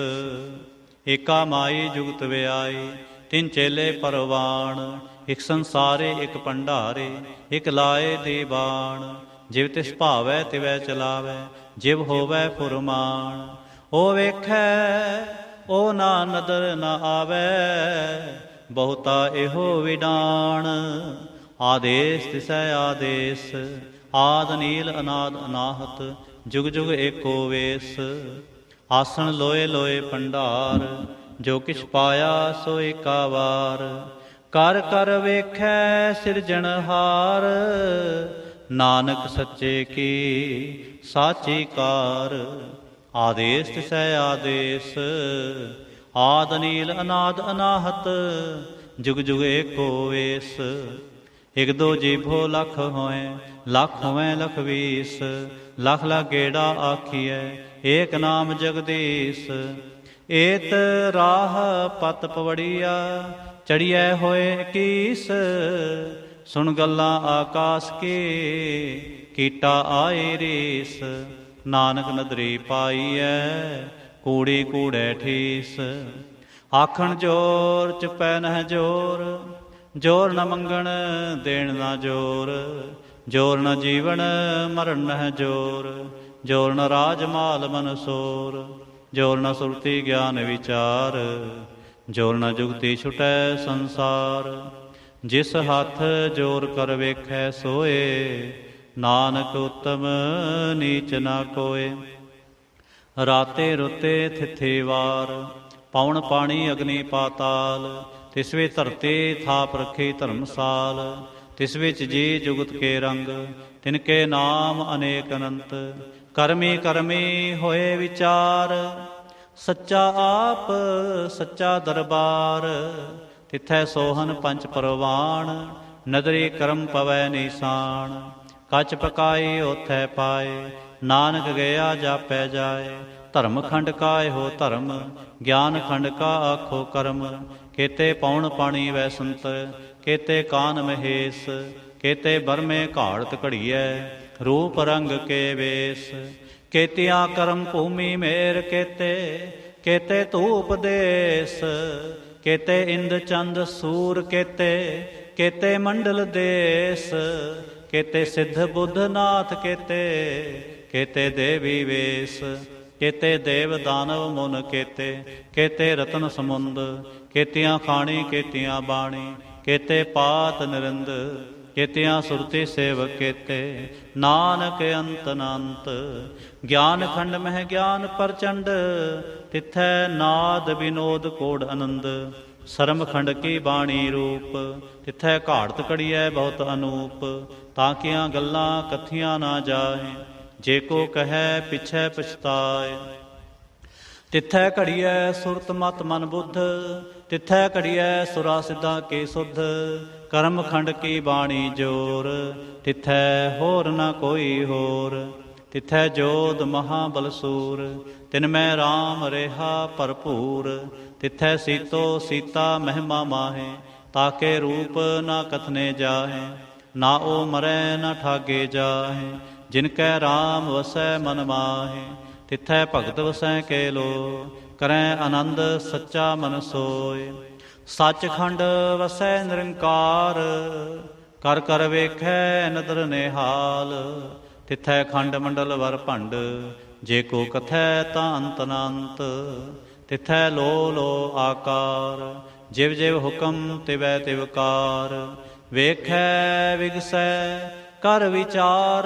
ਏਕਾ ਮਾਈ ਜੁਗਤ ਵਿਆਈ, ਤਿੰਨ ਚੇਲੇ ਪਰਵਾਣ। ਇਕ ਸੰਸਾਰੇ ਇਕ ਭੰਡਾਰੇ, ਇਕ ਲਾਏ ਦੀਵਾਨ। ਜਿਵ ਤਿਸ ਭਾਵੈ ਤਿਵੈ ਚਲਾਵੈ, ਜਿਵ ਹੋਵੈ ਫੁਰਮਾਨ। ਓ ਵੇਖੈ ਓ ਨਾ ਨਦਰ ਨ ਆਵੈ, ਬਹੁਤਾ ਇਹੋ ਵਿਡਾਣ। ਆਦੇਸ ਤਿਸੈ ਆਦੇਸ, ਆਦ ਨੀਲ ਅਨਾਦ ਅਨਾਹਤ। ਜੁਗ ਜੁਗ ਏਕੋ ਵੇਸ। ਆਸਣ ਲੋਏ ਲੋਏ ਭੰਡਾਰ, ਜੋ ਕਿਛ ਪਾਇਆ ਸੋ ਏਕਾ ਵਾਰ। ਕਰ ਕਰ ਵੇਖੈ ਸਿਰਜਣਹਾਰ, ਨਾਨਕ ਸੱਚੇ ਕੀ ਸਾਚੀ ਕਾਰ। ਆਦੇਸ ਤਿਸੈ ਆਦੇਸ, ਆਦ ਨੀਲ ਅਨਾਦ ਅਨਾਹਤ। ਜੁਗ ਜੁਗ ਏਕੋ ਵੇਸ। ਇਕ ਦੋ ਜੀਭੋ ਲਖ ਹੋਏ, ਲਖ ਹੋਵੇ ਲਖ ਵੀਸ। ਲਖ ਲਖ ਗੇੜਾ ਆਖੀਐ, ਏਕ ਨਾਮ ਜਗਦੀਸ਼। ਏਤ ਰਾਹ ਪਤ ਪਵੜੀਆ, ਚੜੀਐ ਹੋਏ ਕੀਸ। ਸੁਣ ਗੱਲਾਂ ਆਕਾਸ ਕੀ, ਕੀਟਾ ਆਏ ਰੀਸ। ਨਾਨਕ ਨਦਰੀ ਪਾਈਐ, ਕੂੜੀ ਕੂੜੈ ਠੀਸ। ਆਖਣ ਜੋਰ ਚੁਪੈ ਨਹਿ ਜੋਰ, ਜੋਰ ਨ ਮੰਗਣ ਦੇਣ ਨਾ ਜੋਰ। ਜੋਰ ਨ ਜੀਵਨ ਮਰਨ ਨਹਿ ਜੋਰ, ਜੋਰ ਨ ਰਾਜ ਮਾਲ ਮਨਸੋਰ। ਜੋਰ ਨ ਸੁਰਤੀ ਗਿਆਨ ਵਿਚਾਰ, ਜੋਰ ਨ ਜੁਗਤੀ ਛੁਟੈ ਸੰਸਾਰ। ਜਿਸ ਹੱਥ ਜੋਰ ਕਰ ਵੇਖੈ ਸੋਏ, ਨਾਨਕ ਉਤਮ ਨੀਚ ਨਾ ਕੋਏ। ਰਾਤੇ ਰੁੱਤੇ ਥਿਥੇ ਵਾਰ, ਪੌਣ ਪਾਣੀ ਅਗਨੀ ਪਾਤਾਲ। ਤਿਸ ਵਿੱਚ ਧਰਤੀ ਥਾਪ ਰੱਖੀ ਧਰਮਸਾਲ। ਤਿਸ ਵਿੱਚ ਜੀ ਜੁਗਤ ਕੇ ਰੰਗ, ਤਿਨਕੇ ਨਾਮ ਅਨੇਕ ਅਨੰਤ। ਕਰਮੀ ਕਰਮੀ ਹੋਏ ਵਿਚਾਰ, ਸੱਚਾ ਆਪ ਸੱਚਾ ਦਰਬਾਰ। ਤਿਥੈ ਸੋਹਨ ਪੰਚ ਪਰਵਾਣ, ਨਦਰੀ ਕਰਮ ਪਵੈ ਨੀਸਾਨ। ਕੱਚ ਪਕਾਈ ਓਥੈ ਪਾਏ, ਨਾਨਕ ਗਿਆ ਜਾਪੈ ਜਾਏ। ਧਰਮ ਖੰਡ ਕਾ ਇਹੋ ਧਰਮ, ਗਿਆਨ ਖੰਡ ਕਾ ਆਖੋ ਕਰਮ। ਕੇਤੇ ਪੌਣ ਪਾਣੀ ਵੈ ਸੰਤ, ਕੇਤੇ ਕਾਨ ਮਹੇਸ਼, ਕੇਤੇ ਬਰਮੇ ਘਾੜਤ ਘੜੀਐ, ਰੂਪ ਰੰਗ ਕੇ ਵੇਸ। ਕੇਤਿਆਂ ਕਰਮ ਭੂਮੀ ਮੇਰ ਕੇਤੇ, ਕੇਤੇ ਧੂਪ ਦੇਸ, ਕੇਤੇ ਇੰਦ ਚੰਦ ਸੂਰ ਕੇਤੇ, ਕੇਤੇ ਮੰਡਲ ਦੇਸ। ਕੇਤੇ ਸਿੱਧ ਬੁੱਧ ਨਾਥ ਕੇਤੇ, ਕੇਤੇ ਦੇਵੀ ਵੇਸ। ਕੇਤੇ ਦੇਵ ਦਾਨਵ ਮੁਨ ਕੇਤੇ, ਕੇਤੇ ਰਤਨ ਸਮੁੰਦ। ਕੇਤਿਆਂ ਖਾਣੀ ਕੇਤਿਆਂ ਬਾਣੀ, ਕੇਤੇ ਪਾਤ ਨਿਰੰਦ। ਕੇਤਿਆਂ ਸੁਰਤੀ ਸੇਵਕ ਕੇਤੇ, ਨਾਨਕ ਅੰਤ ਅਨੰਤ। ਗਿਆਨ ਖੰਡ ਮਹਿ ਗਿਆਨ ਪ੍ਰਚੰਡ, ਤਿਥੈ ਨਾਦ ਵਿਨੋਦ ਕੋੜ ਆਨੰਦ। ਸਰਮ ਖੰਡ ਕੀ ਬਾਣੀ ਰੂਪ, ਤਿਥੈ ਘਾੜਤ ਘੜੀਐ ਬਹੁਤ ਅਨੂਪ। ਤਾਕੀਆਂ ਗੱਲਾਂ ਕਥੀਆਂ ਨਾ ਜਾਏ, ਜੇ ਕੋ ਕਹੈ ਪਿਛੈ ਪਛਤਾਏ। ਤਿਥੈ ਘੜੀਐ ਸੁਰਤ ਮਤ ਮਨ ਬੁੱਧ, ਤਿਥੈ ਘੜੀਐ ਸੁਰਾ ਸਿੱਧਾ ਕੇ ਸੁਧ। ਕਰਮ ਖੰਡ ਕੀ ਬਾਣੀ ਜੋਰ, ਤਿਥੈ ਹੋਰ ਨਾ ਕੋਈ ਹੋਰ। ਤਿਥੈ ਜੋਧ ਮਹਾਬਲ ਸੂਰ, ਤਿਨ ਮੈਂ ਰਾਮ ਰਿਹਾ ਭਰਪੂਰ। ਤਿਥੈ ਸੀਤੋ ਸੀਤਾ ਮਹਿਮਾ ਮਾਹੇ, ਤਾਕੇ ਰੂਪ ਨਾ ਕਥਨੇ ਜਾਹੇ। ਨਾ ਉਹ ਮਰੈ ਨਾ ਠਾਗੇ ਜਾਹੇ, ਜਿਨ ਕੈ ਰਾਮ ਵਸੈ ਮਨ ਮਾਹੇ। ਤਿਥੈ ਭਗਤ ਵਸੈ ਕੇ ਲੋ, ਕਰੈ ਆਨੰਦ ਸੱਚਾ ਮਨ ਸੋਏ। ਸੱਚਖੰਡ ਵਸੈ ਨਿਰੰਕਾਰ, ਕਰ ਕਰ ਵੇਖੈ ਨਦਰ ਨਿਹਾਲ। ਤਿਥੈ ਖੰਡ ਮੰਡਲ ਵਰ ਭੰਡ, ਜੇ ਕੋ ਕਥੈ ਤਾਂ ਅੰਤ ਅਨੰਤ। ਤਿਥੈ ਲੋ ਲੋ ਆਕਾਰ, ਜਿਵ ਜਿਵ ਹੁਕਮ ਤਿਵੈ ਤਿਵਕਾਰ। ਵੇਖੈ ਵਿਗਸੈ ਕਰ ਵਿਚਾਰ,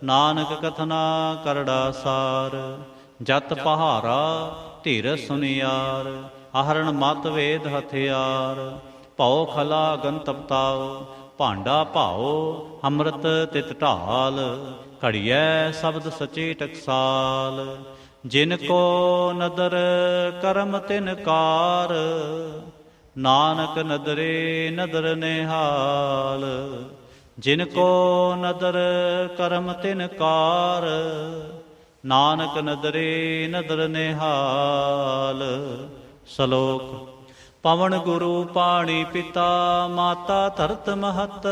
ਨਾਨਕ ਕਥਨਾ ਕਰੜਾ ਸਾਰ। ਜਤ ਪਹਾਰਾ ਧੀਰ ਸੁਨਿਆਰ, ਆਹਰਣ ਮਤ ਵੇਦ ਹਥਿਆਰ। ਭਉ ਖਲਾ ਗੰਤਵ ਤਾਉ, ਭਾਂਡਾ ਭਾਉ ਅੰਮ੍ਰਿਤ ਤਿਤ ਢਾਲ। ਘੜੀਐ ਸ਼ਬਦ ਸਚੀ ਟਕਸਾਲ, ਜਿਨ ਕੋ ਨਦਰ ਕਰਮ ਤਿਨ ਕਾਰ। ਨਾਨਕ ਨਦਰੇ ਨਦਰ ਨਿਹਾਲ, ਜਿਨ ਕੋ ਨਦਰ ਕਰਮ ਤਿਨ ਕਾਰ। ਨਾਨਕ ਨਦਰੇ ਨਦਰ ਨਿਹਾਲ। ਸ਼ਲੋਕ। ਪਵਨ ਗੁਰੂ ਪਾਣੀ ਪਿਤਾ, ਮਾਤਾ ਧਰਤ ਮਹਤ।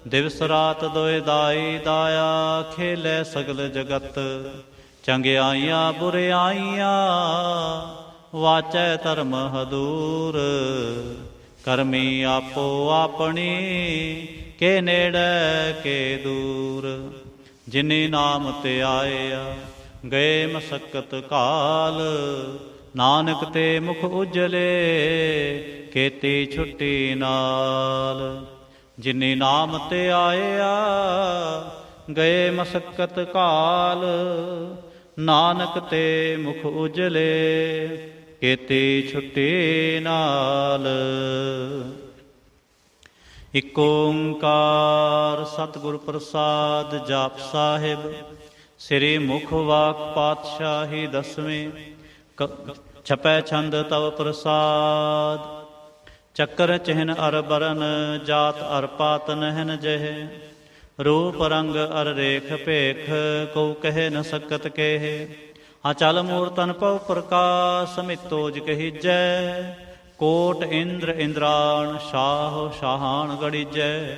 ਦਿਵਸ ਰਾਤ ਦੋਇ ਦਾਈ ਦਾਇਆ, ਖੇਲੇ ਸਗਲ ਜਗਤ। ਚੰਗਿਆਈਆਂ ਬੁਰਿਆਈਆਂ, ਵਾਚੈ ਧਰਮ ਹਦੂਰ। ਕਰਮੀ ਆਪੋ ਆਪਣੀ, ਕੇ ਨੇੜੇ ਕੇ ਦੂਰ। ਜਿਨੀ ਨਾਮ ਤੇ ਆਇਆ, ਗਏ ਮਸਕਤ ਕਾਲ। ਨਾਨਕ ਤੇ ਮੁਖ ਉਜਲੇ, ਕੀਤੀ ਛੁੱਟੀ ਨਾਲ। ਜਿਨੀ ਨਾਮ ਤੇ ਆਇਆ, ਗਏ ਮਸਕਤ ਕਾਲ। ਨਾਨਕ ਤੇ ਮੁਖ ਉਜਲੇ, ਕੀਤੀ ਛੁੱਟੀ ਨਾਲ। ਇਕ ਓੰਕਾਰ ਸਤਿਗੁਰ ਪ੍ਰਸਾਦ। ਜਾਪ ਸਾਹਿਬ। ਸ੍ਰੀ ਮੁਖ ਵਾਕ ਪਾਤਸ਼ਾਹੀ ਦਸਵੇਂ। ਛਪੈ ਛੰਦ ਤਵ ਪ੍ਰਸਾਦ। ਚੱਕਰ ਚਿਹਨ ਅਰ ਬਰਨ, ਜਾਤ ਅਰ ਪਾਤ ਨਹਿਨ ਜਹ। ਰੂਪ ਰੰਗ ਅਰ ਰੇਖ ਭੇਖ, ਕਉ ਕਹਿ ਨ ਸਕਤ ਕੇਹ। ਅਚਲ ਮੂਰਤਨ ਪਉ ਪ੍ਰਕਾਸ਼, ਮਿਤੋਜ ਕਹੀਜੈ। ਕੋਟ ਇੰਦਰ ਇੰਦਰਾਣ, ਸ਼ਾਹ ਸ਼ਾਹਾਨ ਗੜੀਜੈ।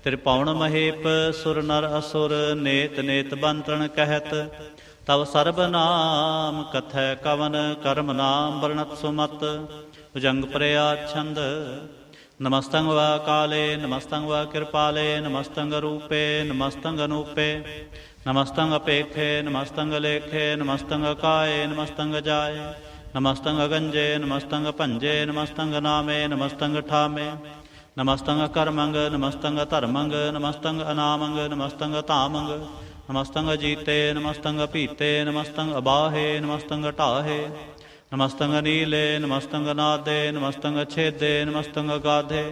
ਤ੍ਰਿਪਵਨ ਮਹੇਪ ਸੁਰ ਨਰ ਅਸੁਰ, ਨੇਤ ਨੇਤ ਬੰਤਣ ਕਹਿਤ। ਤਵ ਸਰਬ ਨਾਮ ਕਥੈ ਕਵਨ, ਕਰਮ ਨਾਮ ਵਰਣਤ ਸੁਮਤ। ਭੁਜੰਗ ਪ੍ਰਿਆ ਛੰਦ। ਨਮਸਤੰ ਵਾ ਕਾਲੇ, ਨਮਸਤੰ ਵਾ ਕਿਰਪਾਲੇ। ਨਮਸਤੰ ਰੂਪੇ, ਨਮਸਤੰ ਅਨੂਪੇ। ਨਮਸਤੰ ਅਪੇਖੇ, ਨਮਸਤੰ ਲੇਖੇ। ਨਮਸਤੰ ਕਾਏ, ਨਮਸਤੰ ਜਾਏ। ਨਮਸਤੰ ਗੰਜੇ, ਨਮਸਤੰ ਭੰਜੇ। ਨਮਸਤੰ ਨਾਮੇ, ਨਮਸਤੰ ਠਾਮੇ। ਨਮਸਤੰ ਕਰਮੰਗ, ਨਮਸਤੰ ਧਰਮੰਗ। ਨਮਸਤੰ ਅਨਾਮੰਗ, ਨਮਸਤੰ ਧਾਮੰਗ। ਨਮਸਤੰ ਜੀਤੇ, ਨਮਸਤੰ ਪੀਤੇ। ਨਮਸਤੰ ਅਬਾਹੇ, ਨਮਸਤੰ ਢਾਹੇ। ਨਮਸਤੰ ਨੀਲੇ, ਨਮਸਤੰ ਨਾਦੇ। ਨਮਸਤੰ ਛੇਦੇ, ਨਮਸਤੰ ਗਾਧੇ।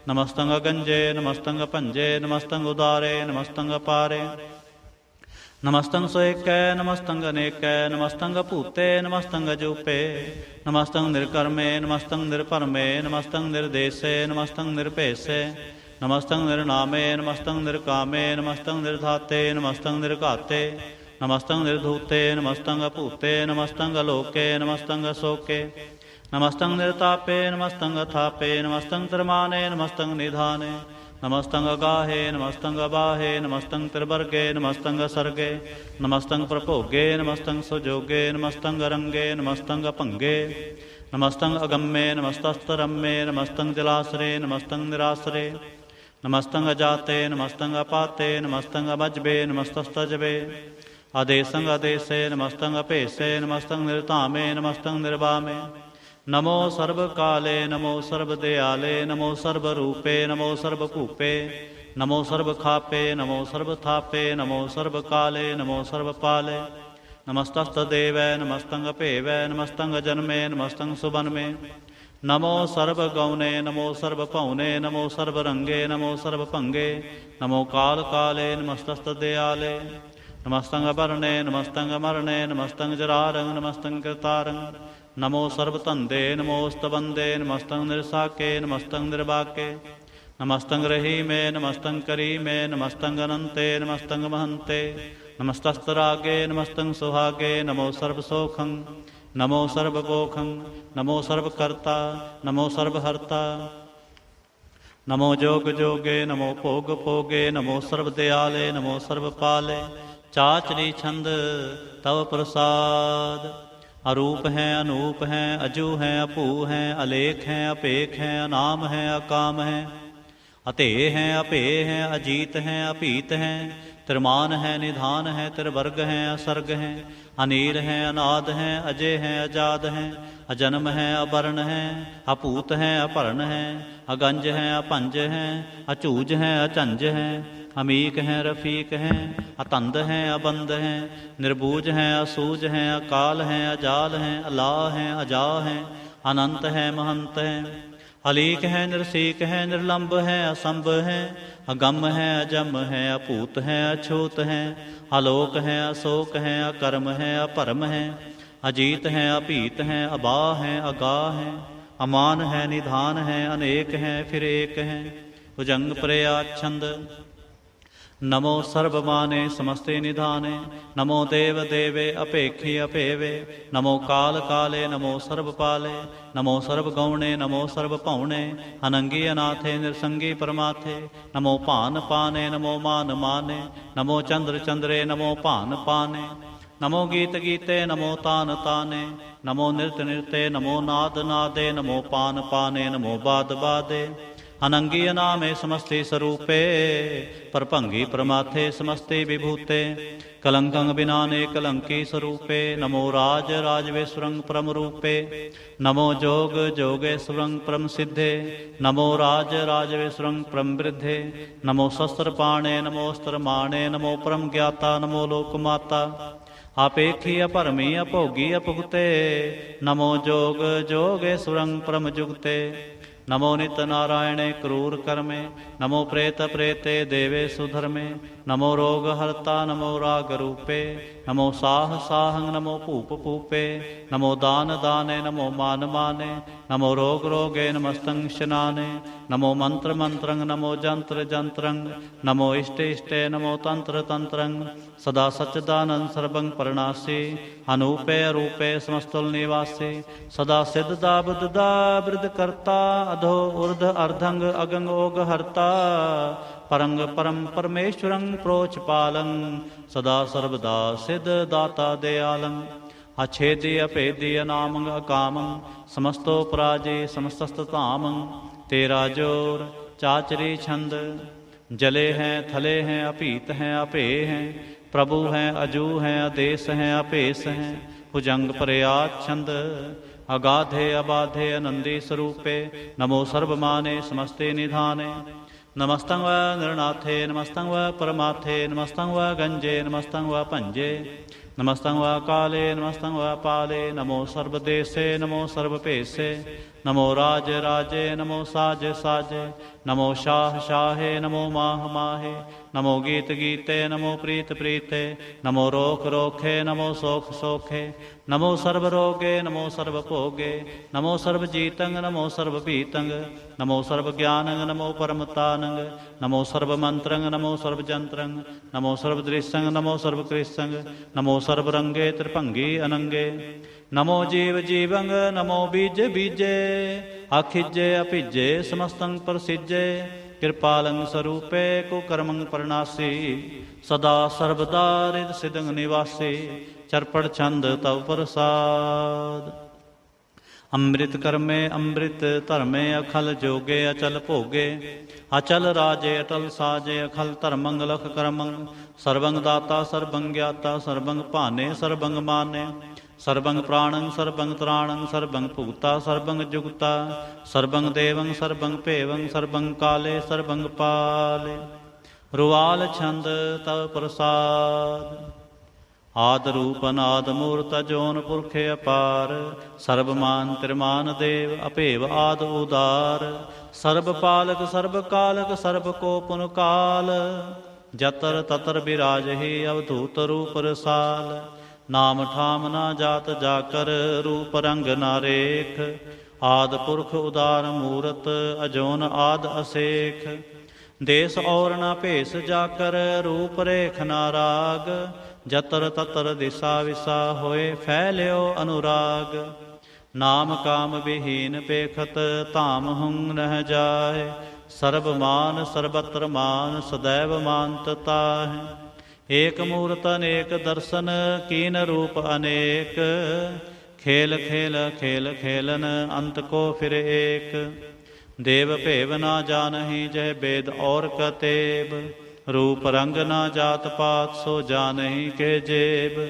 ਨਮਸਤੰ ਗੰਜੇ, ਨਮਸਤੰ ਭੰਜੇ। ਨਮਸਤੰ ਉਦਾਰੇ, ਨਮਸਤੰ ਪਾਰੇ। ਨਮਸਤੰ ਸੋਇਕੈ, ਨਮਸਤੰ ਅਨੇਕੈ। ਨਮਸਤੰ ਭੂਤੇ, ਨਮਸਤੰ ਜੂਪੇ। ਨਮਸਤੰ ਨਿਰਕਰਮੇ, ਨਮਸਤੰ ਨਿਰਭਰਮੇ। ਨਮਸਤੰ ਨਿਰਦੇਸੇ, ਨਮਸਤੰ ਨਿਰਭੇਸੇ। ਨਮਸਤੰ ਨਿਰਨਾਮੇ, ਨਮਸਤੰ ਨਿਰਕਾਮੇ। ਨਮਸਤੰ ਨਿਰਧਾਤੇ, ਨਮਸਤੰ ਨਿਰਘਾਤੇ। नमस्तं निर्धूते नमस्तं अपूते नमस्तं लोके नमस्तं शोके नमस्तं निर्तापे नमस्तं थापे नमस्तं त्रिमाने नमस्तं निधाने नमस्तं गाहे नमस्तं बाहे नमस्तं त्रिवर्गे नमस्तं सर्गे नमस्तं प्रभोगे नमस्तं सुजोगे नमस्तं रंगे नमस्तं भंगे नमस्तं अगम्ये नमस्तस्तरम्ये नमस्तं जलाश्रे नमस्तं निराश्रे नमस्तं अजाते नमस्तं अपाते नमस्तं अमजबे नमस्तस्तजबे आदेशं आदेशे नमस्तं अपेशे नमस्तं निर्तामे नमस्तं निर्वामे नमो सर्वकाले नमो सर्वदयाले नमो सर्वरूपे नमो सर्वकूपे नमो सर्वखापे नमो सर्वथापे नमो सर्वकाले नमो सर्वपाले नमस्तस्तदेव नमस्तं अपेव नमस्तं जन्मे नमस्तं सुबन्मे नमो सर्वगौने नमो सर्वपौने नमो सर्वरंगे नमो सर्वभंगे नमो काल काले नमस्तस्तदयाले नमस्तं अपर्णे नमस्तं अमरणे नमस्तं जरारंग नमस्तं कृतारंग नमो सर्वतंदे नमोस्तवंदे नमस्तं निर्साके नमस्तं निर्वाके नमस्तं रहीमे नमस्तं करीमे नमस्तं अनंते नमस्तं महंते नमस्तस्तरागे नमस्तं सुहागे नमो सर्वसोखं नमो सर्वगोखं नमो सर्वकर्ता नमो सर्वहर्ता नमो जोग जोगे नमो भोग भोगे नमो सर्वदयाले नमो सर्वपाले चाचरी छंद तव प्रसाद अरूप हैं अनूप हैं अजू हैं अभू हैं अलेख हैं अपेख हैं अनाम हैं अकाम हैं अतेय हैं अपेय हैं अजीत हैं अपीत हैं त्रिमान हैं निधान हैं त्रिवर्ग हैं असर्ग हैं अनीर हैं अनाद हैं अजय हैं अजाद हैं अजन्म हैं अवर्ण हैं अपूत हैं अपर्ण हैं अगंज हैं अपंज हैं अचूज हैं अचंज हैं अमीक हैं रफीक हैं अतंद हैं अबंद हैं निर्बूज हैं असूज हैं अकाल हैं अजाल हैं अलाह हैं अजा हैं अनंत हैं महंत हैं अलीक हैं निर्सीक हैं निर्लंब हैं असंभ हैं अगम हैं अजम हैं अपूत हैं अछूत हैं आलोक हैं अशोक हैं अकर्म हैं अपरम हैं अजीत हैं अपीत हैं अबा हैं अगाह हैं अमान हैं निधान हैं अनेक हैं फिर एक हैं भुजंग प्रयाच्छंद नमो सर्वमाने समस्ते निधाने नमो देव देवे अपेक्षी अपेवे नमो काल काले नमो सर्वपाले नमो सर्वगौणे नमो सर्वपौणे अनंगी अनाथे निरसंगी परमाथे नमो पान पाने नमो मान माने नमो चंद्र चंद्रे नमो पान पाने नमो गीत गीते नमो तान ताने नमो नृत्य नृत्य नमो नाद नादे नमो पान पाने नमो बाद बादे अनंगी अनामे समस्ते स्वरूपे परभंगी प्रमाथे समस्ते विभूते कलंकं विनाने कलंकी स्वरूपे नमो राज राजवेश्वरं परम रूपे नमो जोग जोगेश्वरं परम सिद्धे नमो राज राजवेश्वरं परम वृद्धे नमो शस्त्रपाणे नमो अस्त्रमाणे नमो परम ज्ञाता नमो लोकमाता आपेक्षी अपरमी अभोगी अपुगते नमो जोग जोगेश्वरं परम जुगते नमो नित नारायणे क्रूर कर्मे नमो प्रेत प्रेते देवे सुधर्मे नमो रोग हर्ता नमो राग रूपे नमो साह साहं नमो पूप पूपे नमो दान दाने नमो मान माने नमो रोग रोगे नमस्तं शनाने नमो मंत्र मंत्रं नमो जंत्र जंत्रं नमो इष्टे इष्टे नमो तंत्र तंत्रं सदा सच्चिदानंद सर्वं परनासी अनूपे अरूपे समस्तुल निवासी सदा सिद्धदा बुद्धदा वृद्ध कर्ता अधो ऊर्ध अर्धंग अगंग ओग हर्ता परंग परम परमेश्वरं प्रोचपालं सदा सर्वदा सिद्ध दाता दयालं अच्छेदी अपेदी अनामं अकामं समस्तो पराजय समस्तस्तामं तेरा जोर चाचरी छंद जले हैं थले हैं अपीत हैं अपेय हैं प्रभु हैं अजू हैं आदेश हैं अपेश हैं भुजंग प्रयात छंद अगाधे अबाधे आनंदी स्वरूपे नमो सर्वमाने समस्ते निधाने नमस्तं व नृनाथे नमस्तं व परमाथे नमस्तं व गंजे नमस्तं व पंजे नमस्तं व काले नमस्तं व पाले नमो सर्वदेशे नमो सर्वपेशे नमो राज राजे, नमो साज साजे, नमो शाह शाहे, नमो माह माहे, नमो गीत गीते, नमो प्रीत प्रीते, नमो रोख रोखे, नमो सोख सोखे, नमो सर्व रोगे, नमो सर्व भोगे, नमो सर्व जीतंग, नमो सर्व पीतंग, नमो सर्व ज्ञानंग, नमो परमतानंग, नमो सर्व मंत्रंग, नमो सर्व जंत्रंग, नमो सर्व दृश्यंग, नमो सर्व कृष्णंग, नमो सर्व रंगे त्रिभंगी अनंगे, नमो जीव जीवंग, नमो बीज बीजे, आखिजे अभिजे समस्तंग प्रसिजे, कृपालं स्वरूपे कुकर्मं प्रणासी, सदा सर्वदा रिद सिदंग निवासी, चरपड़ छंद तव प्रसाद। अमृत कर्मे अमृत धर्मे, अखल जोगे अचल भोगे, अचल राजे अटल साजे, अखल धर्मंग लख कर्मंग, सर्वंग दाता सर्वंग ज्ञाता, सर्वंग भाने सर्वंग माने, सर्वंग प्राणंग सर्वंग त्राणंग, सर्वंग भूता सर्वंग जुगता, सर्वंग देवंग सर्वंग भेवंग, सर्वंग काले सर्वंग पाले, रुवाल छंद तव प्रसाद। आद रूप अनाद मूर्त अजोन पुरखे अपार, सर्वमान त्रिमान देव अभेव आद उदार, सर्व पालक सर्व कालक सर्व को पुन काल, जतर ततर विराजहि अवधूत रूप रसाल, नाम ठाम ना जात जाकर, रूप रंग ना रेख, आद पुरख उदार मूरत अजोन आद असेख, देश और न भेष जाकर, रूप रेख ना राग, जतर ततर दिशा विसा होए फैल्यो अनुराग, नाम काम विहीन पेखत धाम हुंग नह जाए, सर्व मान सर्वत्र मान सदैव मानत ताहि, एक मूर्त अनेक दर्शन कीन रूप अनेक, खेल खेल खेल खेलन अंत को फिर एक, देव भेव ना जानहि जय वेद और कतेब, रूप रंग ना जात पात सो जानहि के जेब,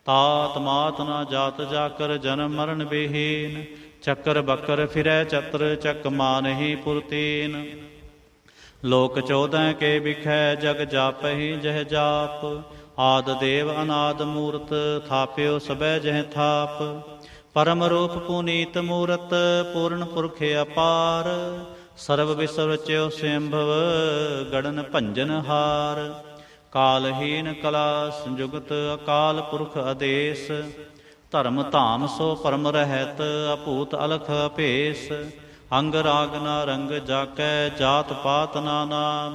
तात मात ना जात जाकर जन्म मरण विहीन, चक्कर बक्कर फिरै चत्र चक मानहि पुरतीन, लोक 14 के बिखै जग जापहि जह जाप, आद देव अनाद मूर्त थाप्यो सबै जह थाप, परम रूप पुनीत मूरत पूर्ण पुरख अपार, सर्व विश्व रच्यो स्वयंभव गणन भंजन हार, कालहीन कला संजुगत अकाल पुरख आदेश, धर्म धाम सो परम रहत अभूत अलख अभेस, अंग राग ना रंग जाकै जात पात ना नाम,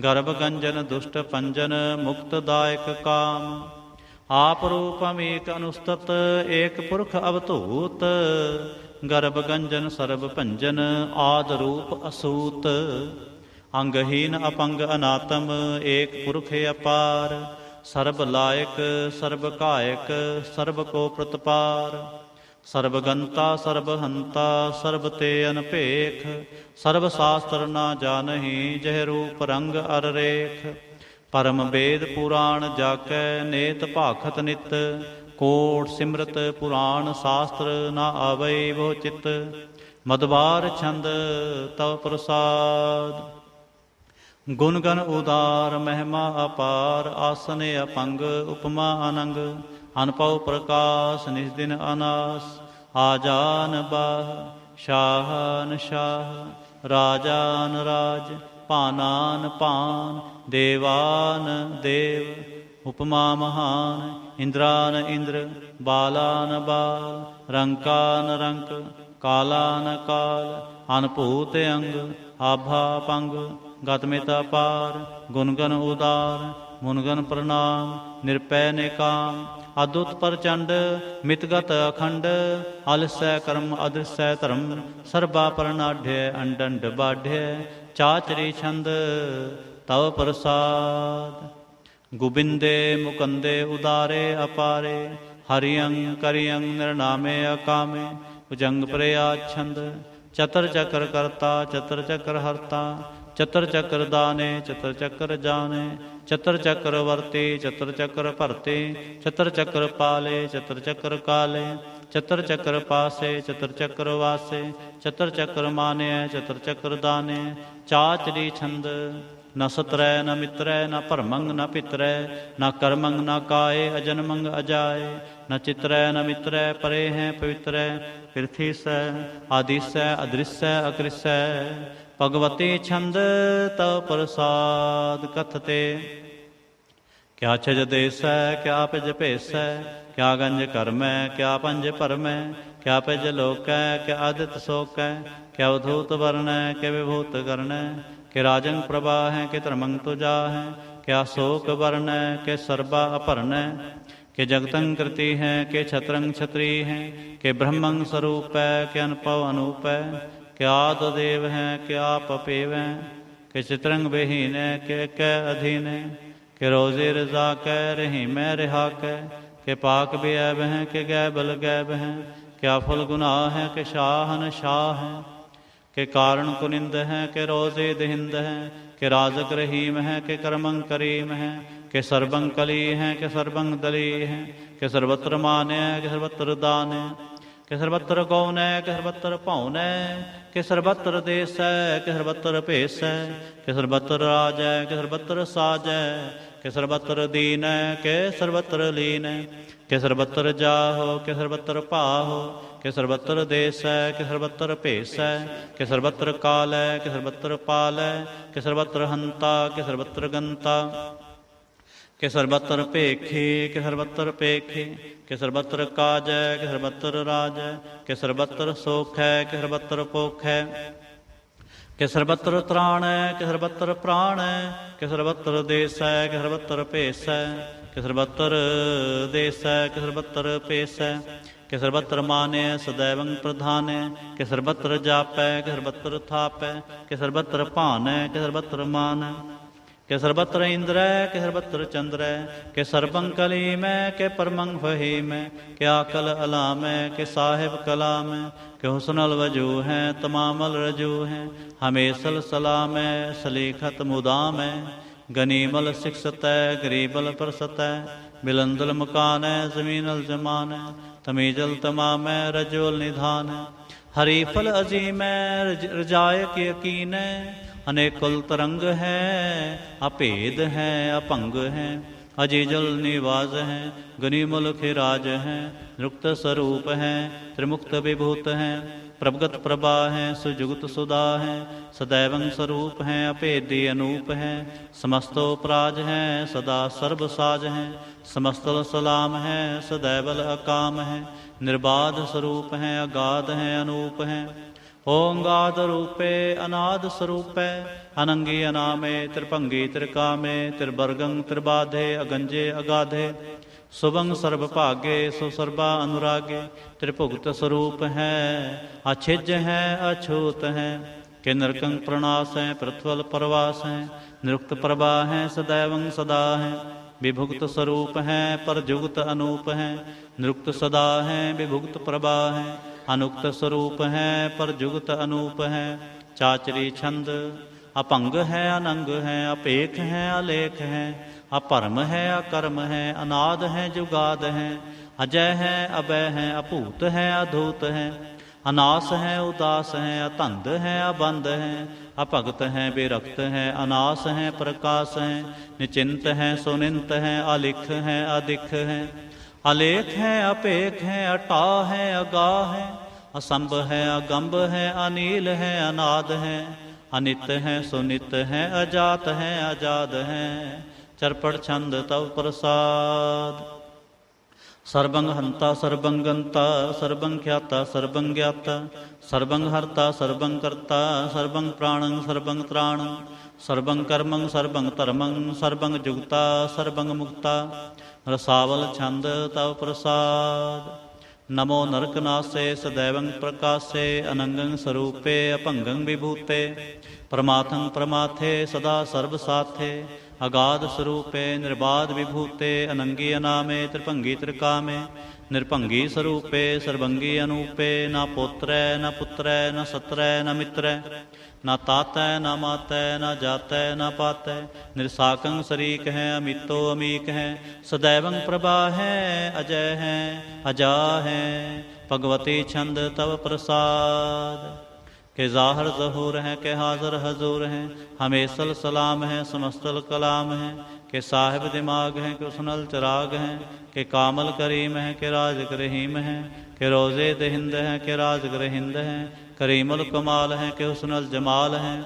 गर्भ गंजन दुष्ट पंजन मुक्त दायक काम, आप रूप अमीक अनुस्तत एक पुरख अवधूत, गर्भ गंजन सर्व भंजन आद रूप असूत, अंगहीन अपंग अनातम एक पुरख अपार, सर्ब लायक सर्ब कायक सर्ब को प्रतपार, सर्वगंता सर्वहंता सर्व ते अनपेख, सर्व शास्त्र ना जानहि जह रूप रंग अर रेख, परम वेद पुराण जाकै नेत भाखत नित, कोट सिमरत पुराण शास्त्र ना आवै वो चित, मदबार छंद तव प्रसाद। गुणगन उदार महिमा अपार, आसन अपंग उपमा अनंग, अनपव प्रकाश निस्दिन अनास, आजान बाह शाहन शाह, राजान राज पानान पान, देवान देव उपमा महान, इंद्रान इंद्र बालान बाल, रंकान रंक कालान काल, अनभूत अंग आभा पंग, गतमित अपार, गुणगन उदार मुनगन प्रणाम, निरपै निकाम, अद्भुत प्रचंड मितगत अखंड, आलस्य कर्म अदृश्य धर्म, सर्वा परनाढ़ अंडंड बाढ़, चाचरी छंद तव प्रसाद। गोबिंदे मुकंदे उदारे अपारे, हरियं करियं निर्नामे अकामे, भुजंग प्रयाच्छंद, चतर चक्र करता चतर चक्र हरता, चतर चक्र दाने चतर चक्र जाने, चतर चक्र वर्ते चतर चक्र भरते, चतर चक्र पाले चतर चक्र काले, चतर चक्र पासे चतर चक्र वासे, चतर चक्र माने चतर चक्र दाने, चाचरी छंद न सतरै न मित्रै न परमंग न पितरै न कर्मंग न काये अजन्मंग अजाए न चित्रै न मित्रै परे हैं पवित्रै पृथ्वी सै आदिसै अदृश्य अकृष्य भगवती छंद तव प्रसाद कथते। क्या छज देस है क्या पिज भेस है क्या गंज कर्म है क्या पंज परम है क्या पिज लोक है क्या आदित्य शोक है क्या अवधूत वर्ण है क्या विभूत कर्ण है के राजंग प्रभा है के तरमंग तुजा है क्या शोक वर्ण है के सर्वा अपर्ण है के जगतंग कृति है के छत्रंग छत्री है के ब्रह्मंग स्वरूप है के अनपव अनूप है के आद देव है के आप अपेव है के चित्रंग विहीन है के अधीन है के रोजे रजा कै रही मैं रिहा कै के पाक बेअब हैं के गैबल गैब हैं क्या फल गुनाह है के शाहन शाह हैं के कारण कुनिंद हैं के रोजे दहिंद हैं के राजक रहीम हैं के कर्मंग करीम हैं के सर्वंग कली हैं के सर्वंग दली हैं के सर्वत्र माने के सर्वत्र दान है के सर्वत्र गौन है के सर्वत्र पौन है के सर्वत्र देश है के सर्वत्र भेष है के सर्वत्र राज है के सर्वत्र साज है के सर्वत्र दीन है के सर्वत्र लीन है के सर्वत्र जाहो के सर्वत्र पाहो के सर्वत्र देश है के सर्वत्र भेष है के सर्वत्र काल है के सर्वत्र पाल है के सर्वत्र हंता के सर्वत्र गंता के सर्वत्र पेखी के सर्वत्र पेखी के सर्वत्र काज है के सर्वत्र राज है के सर्वत्र सोख है के सर्वत्र पोख है के सर्वत्र त्राण है के सर्वत्र प्राण है के सर्वत्र देश है के सर्वत्र भेष है के सर्वत्र देश है के सर्वत्र पेश है के सर्वत्र मान है सदैवं प्रधान है के सर्वत्र जाप है के सर्वत्र थाप है के सर्वत्र पान है के सर्वत्र मान है के सर्वत्र इंद्र है के सर्वत्र चंद्र है के सर्वं कलीम है के परमंग फहीम है के आकल अलाम है के साहिब कलाम है के हुस्नल वजू है तमामल रजू है हमेशल सलाम है सलीखत मुदाम है गनीमल शिक्षत है गरीबल परसत है बिलंदल मकान है जमीनल जमान है तमीजल तमाम है रजोल निधान है हरीफल अजीम है रजायक यकीन है अनेकुल तरंग है अभेद है अपंग है अजीजल निवाज है गनीमुल खिराज है निरुक्त स्वरूप है त्रिमुक्त विभूत है प्रभगत प्रभा है सुजुगत सुधा है सदैवं स्वरूप है अभेदी अनूप है समस्तोपराज है सदा सर्वसाज है समस्तल सलाम है सदैवल अकाम है निर्बाध स्वरूप है अगाध है अनूप है ओंगाद रूपे अनाद स्वरूपे अनंगी अनामे त्रिभंगी त्रिकामे त्रिवर्गं त्रिबाधे अगंजे अगाधे शुभंग सर्वभागे सुसर्वा अनुरागे त्रिभुक्त स्वरूप है अछिज है अछूत है के नरकंग प्रणास है पृथ्वल प्रवास है निरुक्त प्रभा है सदैवं सदा है विभुक्त स्वरूप है परजुगत अनूप है निरुक्त सदा है विभुक्त प्रभा है अनुक्त स्वरूप है परजुगत अनूप है चाचरी छंद अपंग है अनंग है अपेख है अलेख है अपरम है अकर्म है अनाद है जुगाद है अजय है अभय है अपूत है अधूत है अनास है उदास है अतंद है अबंध है अपगत है विरक्त है अनास है प्रकाश है निचिंत है सुनिंत है अलिख है अधिक है अलेख है अपेख है अटा है अगाह है असंभ है अगंभ है अनील है अनाद है अनित है सुनित है अजात है आजाद है चरपट छंद तव प्रसाद सर्वंग हंता सर्वं गंता सर्वं ख्याता सर्वं ज्ञाता सर्वं हर्ता सर्वं कर्ता सर्वं प्राणं सर्वं त्राणं सर्वं कर्मं सर्वं धर्मं सर्वं जुगता सर्वं मुक्ता रसावल छंद तव प्रसाद नमो नरकनासे सदैवं प्रकाशे अनंगं स्वरूपे अपंगं विभूते परमाथं प्रमाथे सदा सर्वसाथे अगाध स्वरूपे निर्बाध विभूते अनंगी अनामे त्रिभंगी त्रिकामे निरभंगी स्वरूपे सर्वंगी अनूपे न पोत्रै न पुत्रै न सत्रै न मित्रै न तातै न मातै न जातै न पातै निरसाकं शरीक है अमितो अमीक है सदैवं प्रभा है अजय है अजा है भगवती छंद तव प्रसाद के ज़ाहिर ज़हूर हैं, के हाज़िर हजूर हैं, हमेशल सलाम हैं, समस्तल कलाम हैं, के साहिब दिमाग हैं, के उसनल चिराग हैं, के कामल करीम हैं, के राज़ रहीम हैं, के रोज़े दहिंद हैं, के राज़ रहिंद हैं, करीमुल कमाल हैं, के उसनल जमाल हैं,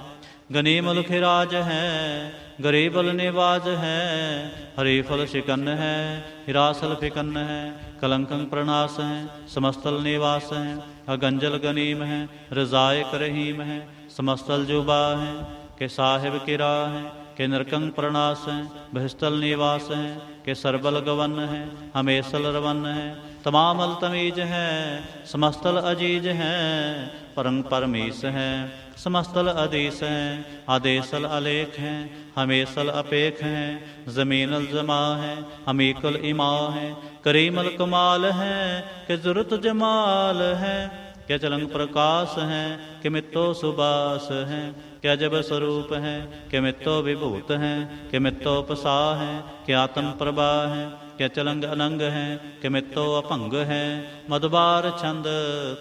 गनीमुल खिराज हैं, गरीबुल निवाज हैं, हरीफुल शिकन हैं, हिरासल फिकन हैं, कलंकं प्रणास हैं, समस्तल निवास हैं, अगंजल गनीम हैं, रज़ायक रहीम हैं, समस्तल जुबा हैं, के साहिब किरा हैं, के नरकंग प्रणास हैं, बहिस्तल निवास हैं, के सरबल गवन हैं, हमेशल रवन हैं, तमामल तमीज हैं, समस्तल अजीज हैं, परंग परमीस हैं, समस्तल अदीस हैं, आदेशल अलेख हैं, हमेशल अपेख हैं, ज़मीनल जमा हैं, हमीकुल इमा हैं, करीमल कमाल हैं, के ज़ुरत जमाल हैं, के चलंग प्रकाश हैं, के मित्तो सुबास हैं, के अजब स्वरूप हैं, के मित्तो विभूत हैं, के मित्तो पसा हैं, के आत्म प्रभा हैं, के चलंग अनंग हैं, के मित्तो अपंग हैं, मधुबार छंद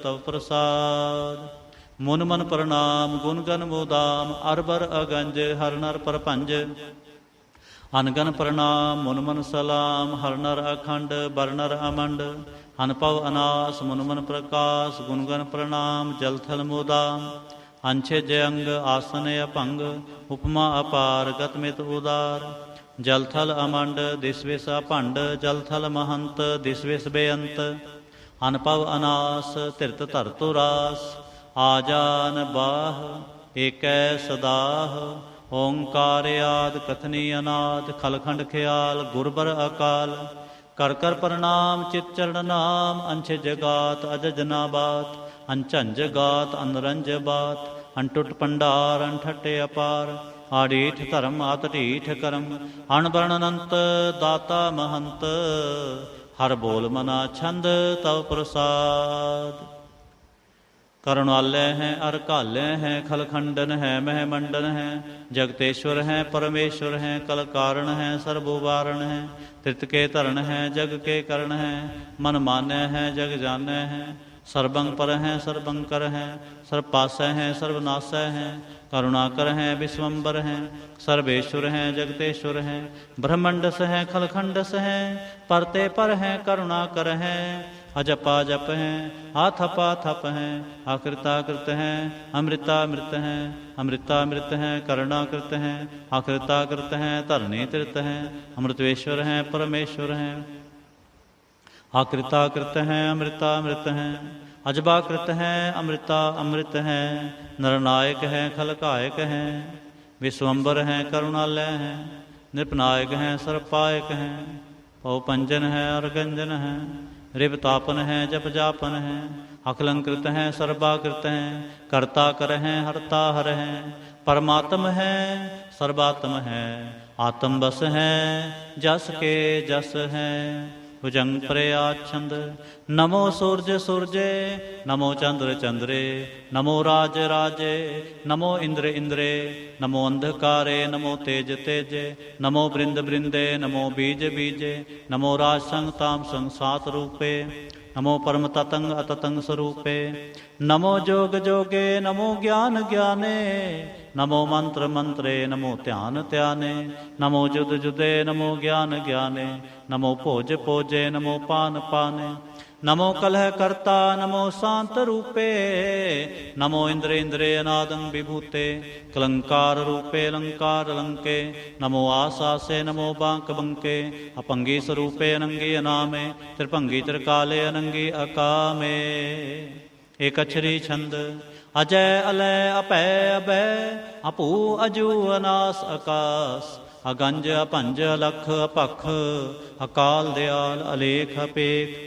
तव प्रसाद। मुन मन प्रणाम गुण गन मुदाम, अरबर अगंज हर नर परपंज, अनगन प्रणाम मुन मन सलाम, हर नर अखंड बर नर अमंड, अनपव अनास मुन मन प्रकाश, गुणगन प्रणाम जल थल मुदाम, अंछे जयंग आसन अपंग, उपमा अपार गतमित उदार, जल थल अमंड दिसविस अपंड, जल थल महंत दिसविस बेअंत, अनपव अनास तिरत धरतु रास, आजान बाह एकै सदाह, ओंकार आद कथनी अनाद, खलखंड ख्याल गुरबर अकाल, कर कर प्रणाम चित चरण नाम, अंश जगात अजज ना बात, अंचंज गात अनरंज बात, अनटुट पंडार अनठटे अपार, आडीठ धर्म आतडीठ करम, अणबरण अनंत दाता महंत, हर बोल मना छंद तव प्रसाद। करुणालय हैं अरकालय हैं, खलखंडन है महमंडन है, जगतेश्वर हैं परमेश्वर हैं, कल कारण हैं सर्वोवारण हैं, त्रित के तरण हैं जग के करण हैं, मन मान्य हैं जग जान्य हैं, सर्वंग पर हैं सर्वंकर हैं, सर्वपासय हैं सर्वनाशय हैं, करुणाकर हैं विश्वम्बर हैं, सर्वेश्वर हैं जगतेश्वर हैं, ब्रह्मंडस हैं खलखंडस हैं, परते पर हैं करुणाकर हैं, अजपा जप हैं आथपा थप हैं, आकृताकृत हैं अमृतामृत हैं, अमृतामृत हैं करुणाकृत हैं, आकृताकृत हैं धरणी तीर्थ हैं, अमृतेश्वर हैं परमेश्वर हैं, आकृताकृत हैं अमृतामृत हैं, अजबाकृत हैं अमृता अमृत हैं, नरनायक हैं खलकायक हैं, विश्वम्बर हैं करुणालय हैं, नृपनायक हैं सर्वपायक हैं, पौपंजन हैं अर्गंजन हैं, रिवतापन हैं जप जापन हैं, अखलंकृत हैं सर्वाकृत हैं, कर्ता कर हैं हरता हर हैं, परमात्म हैं सर्वात्म हैं, आत्म बस हैं जस के जस हैं, भुजंग प्रयाच्छंद, नमो सूर्य सूर्ये, नमो चंद्र चंद्रे, नमो राज राजे, नमो इंद्र इंद्रे, नमो अंधकारे, नमो तेज तेजे, नमो बृंद बृंदे, नमो बीज बीजे, नमो राज संग ताम संग सात रूपे, नमो परम ततंग अततंग स्वरूपे, नमो जोग जोगे, नमो ज्ञान ज्ञाने, नमो मंत्र मंत्रे, नमो ध्यान ध्याने, नमो जुद जुदे, नमो ज्ञान ज्ञाने, नमो भोज भोजे, नमो पान पाने, नमो कलह कर्ता, नमो शांत रूपे, नमो इंद्र इंद्रे अनादं विभूते, कलंकार रूपे अलंकार अलंके, नमो आसासे, नमो बांक बंके, अपंगी स्वरूपे अनंगी अनामे, त्रिभंगी त्रिकाले अनंगी अकामे। एक अक्षरी छंद, अजय अलय अपय अभय, अपू अजू अनास आकाश, अगंज अपंज अलख अपख, अकाल दयाल अलेख अपेख,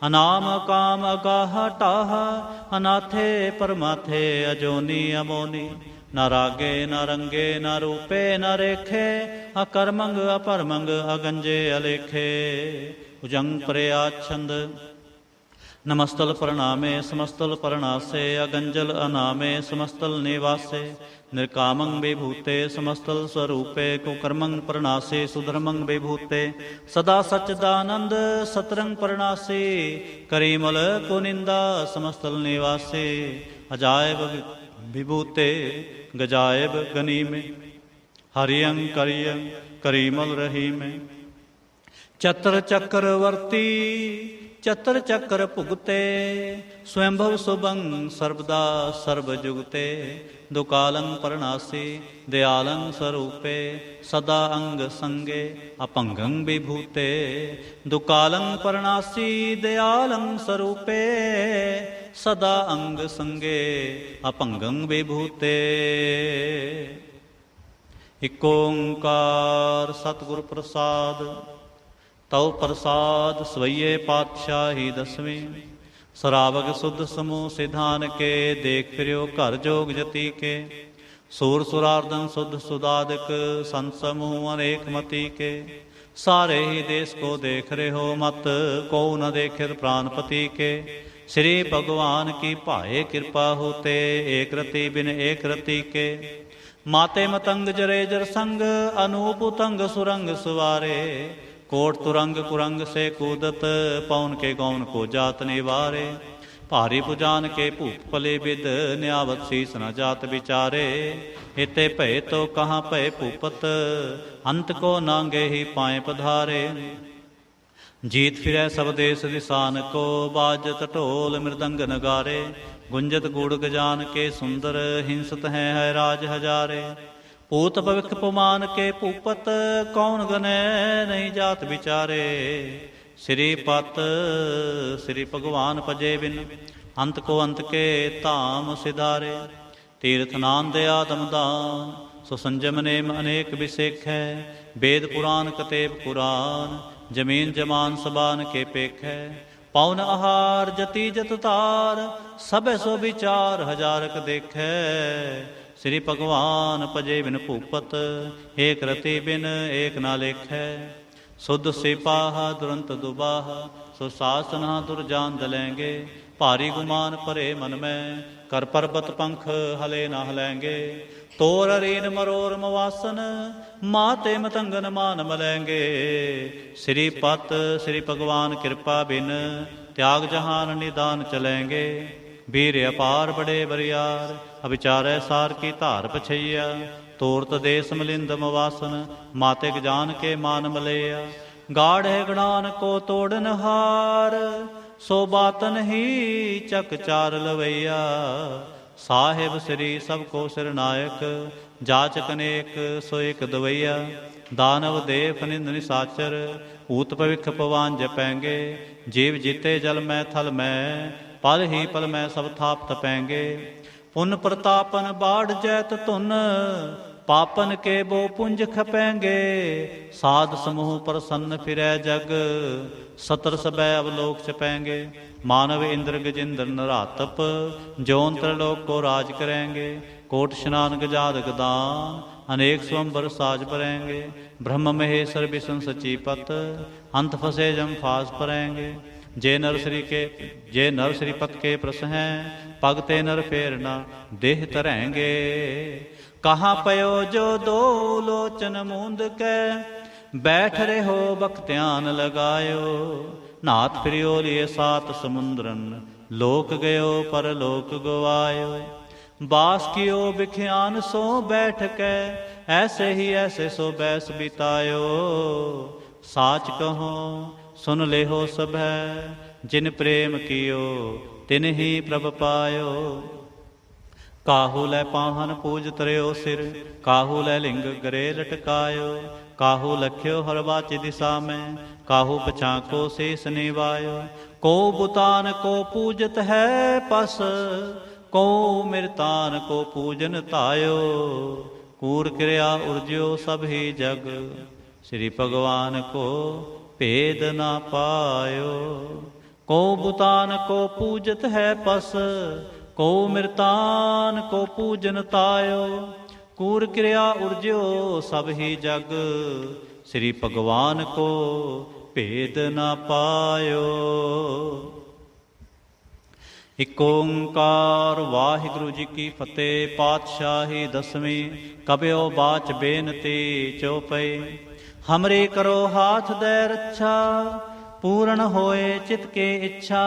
अनाम अकाम अगाह टाह, अनाथे परमाथे अजोनी अमोनी, न रागे न रंगे न रूपे न रेखे, अकर्मंग अपरमंग अगंजे अलेखे। भुजंग प्रयाच्छंद, नमस्तल प्रणामे समस्तल प्रणासे, अगंजल अनामे समस्तल निवासे, निर्कामं विभूते समस्तल स्वरूपे, कुकर्मं प्रणासे सुधर्मं विभूते, सदा सच्चिदानंद सतरंग प्रणासे, करीमल कुनिंदा समस्तल निवासे, अजायब विभूते गजायब गनी में, हरियं करियं करीमल रही में। चतर चक्रवर्ती चतर चक्र भुगते, स्वयंभव शुभं सर्वदा सर्वजुगते। दुकालं परनासी दयालं स्वरूपे, सदा अंग संगे अपंगं विभूते। दुकालं परनासी दयालं स्वरूपे, सदा अंग संगे अपंगं विभूते। इक ओंकार सतगुर प्रसाद, तव प्रसाद सवैये पातशाही दसवीं। सरावग सुध समूह सिधान के, देख फिर्यो घर जोग जति के। सूर सुरार्दन सुध सुदादिक, संत समूह अनेक मति के। सारे ही देश को देख रहे हो मत, को न देखे प्राणपति के। श्री भगवान की पाए कृपा होते, एक रति बिन एक रति के। माते मतंग जरे जर संग, अनूप उतंग सुरंग सुवारे। कोट तुरंग कुरंग से कूदत, पौन के गौन को जात निवारे। भारी पुजान के भूप पले विद, न्यावत शीस न जात विचारे। हिते भय तो कहाँ भय भूपत, अंत को नांगे ही पाए पधारे। जीत फिरै सब देश दिसान को, बाजत ढोल मृदंग नगारे। गुंजत गुड़ गजान के सुंदर, हिंसत हैं है राज हजारे। पूत भविख पुमान के भूपत, कौन गने नहीं जात विचारे। श्रीपत श्री भगवान पजे बिन, अंत को अंत के धाम सिधारे। तीर्थ नाम दया दमदान, सो संजम नेम अनेक विसेख है। वेद पुराण कतेब पुराण, जमीन जमान सबान के पेख है। पौन आहार जति जत तार, सब सो विचार हजारक देखे। श्री भगवान पजे बिन भूपत, एक रति बिन एक ना लेखै। शुद्ध सिपाहा दुरंत दुबाहा, सो सासना दुर्जान दलेंगे। भारी गुमान परे मन में, कर पर्वत पंख हले न हलेंगे। तोर रीन मरोर मवासन, माते मतंगन मान मलेंगे। श्री पत श्री भगवान कृपा बिन, त्याग जहान निदान चलेंगे। वीर अपार बड़े बरियार, अविचारै सार की धार पछैया। तोरत देश मलिंद मवासन, माते जान के मान मलैया। गाढ़ है गणान को तोड़न हार, सो बातन ही चक चार लवैया। साहिब श्री सबको सिरनायक, जाचक अनेक सो एक दवैया। दानव देव निंद निसाचर, ऊत भविख पवान जपेंगे। जीव जीते जल में थल में, पल ही पल में सब थाप तपेंगे। पुन प्रतापन बाढ़ जैत धुन, पापन के बो पुंज खपेंगे। साध समूह प्रसन्न फिरै जग, सतर सबै अवलोक चपेंगे। मानव इंद्र गजिंद्र नरातप, जौन त्रलोक को राज करेंगे। कोट स्नान गजाद गदान, अनेक स्वंबर साज परेंगे। ब्रह्म महेश्वर विष्णु सचीपत, अंत फसे जम फास परेंगे। जे नर श्रीपत के प्रस हैं, पगते नर फेरना देह तरेंगे। कहाँ पयो जो दो लोचन मूंद के, बैठ रहे हो बख्त्यान लगायो। नाथ फिरियो लिए सात समुद्रन, लोक गयो पर लोक गवायो। बास कियो बिख्यान सो बैठ के, ऐसे ही ऐसे सो बैस बितायो। साच कहो सुन ले हो सब है, जिन प्रेम कियो तिन ही प्रभ पायो। काहू लै पाहन पूज तरयो सिर, काहू लै लिंग गरे लटकायो। काहू लख्यो हर बाच दिशा में, काहू पछा को शेष निवायो। को बुतान को पूजत है पस, को मृतान को पूजन तायो। कूर क्रिया उर्ज्यो सब ही जग, श्री भगवान को भेद न पायो। को बुतान को पूजत है पस, को मृतान को पूजन तायो। कूर क्रिया उर्ज्यो सब ही जग, श्री भगवान को भेद न पायो। इक ओंकार वाहिगुरु जी की फतेह। पातशाही दसवीं। कब्यो बाच बेनती चौपई। हमरे करो हाथ दे रक्षा, पूर्ण होए चित के इच्छा।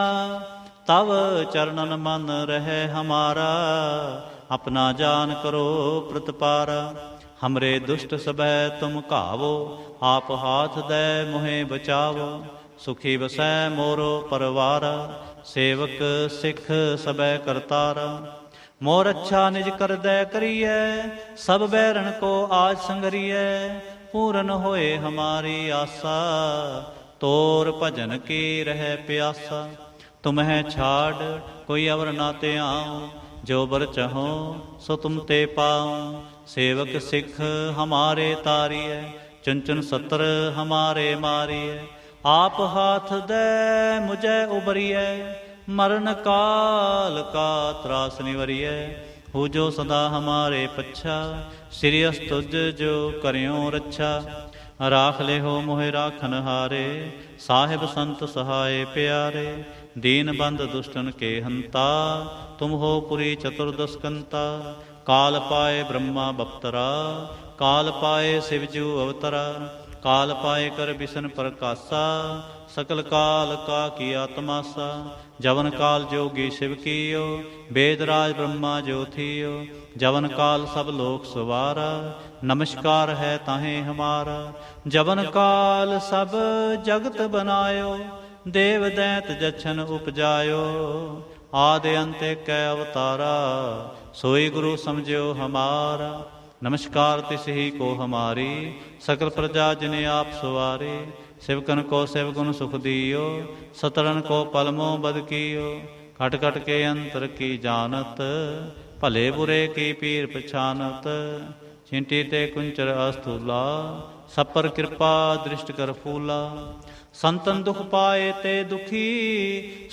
तव चरणन मन रहे हमारा, अपना जान करो प्रतिपारा। हमरे दुष्ट सबै तुम घावो, आप हाथ दे मोहे बचावो। सुखी बसै मोरो परवारा, सेवक सिख सबै करतारा। मोर अच्छा निज कर दे करिए, सब बैरन को आज संगरिए। पूरन होए हमारी आशा, तोर भजन की रह प्यासा। तुम्हें छाड़ कोई अवर ना ते आऊँ, जो बर चाहो सो तुम ते पाऊँ। सेवक सिख हमारे तारिए, चुन चुन सत्र हमारे मारिए। आप हाथ दे मुझे उबरिए, मरण काल का त्रास निवरिए। हो जो सदा हमारे पच्छा, श्री अस्तुज जो करियो रक्षा। राख ले हो मोहे राखन हारे, साहिब संत सहाय प्यारे। दीन बंद दुष्टन के हंता, तुम हो पुरी चतुर्दशकंता। काल पाए ब्रह्मा बप्तरा, काल पाए शिवजू अवतरा। काल पाए कर बिसन प्रकाशा, सकल काल का किया तमाशा। जवन काल जोगी शिव कियो, वेदराज ब्रह्मा जो थियो। जवन काल सब लोक सवारा, नमस्कार है ताहे हमारा। जवन काल सब जगत बनायो, देव दैत जछन उपजायो। आदि अंत कै अवतारा, सोई गुरु समझो हमारा। नमस्कार तिस ही को हमारी, सकल प्रजा जिने आप सवारे। शिवकन को शिवगुण सुख दियो, सतरन को पलमो बद कियो। खट खट के अंतर की जानत, भले बुरे की पीर पछानत। छिंटी ते कुंचर अस्थूला, सब पर कृपा दृष्ट कर फूला। संतन दुख पाए ते दुखी,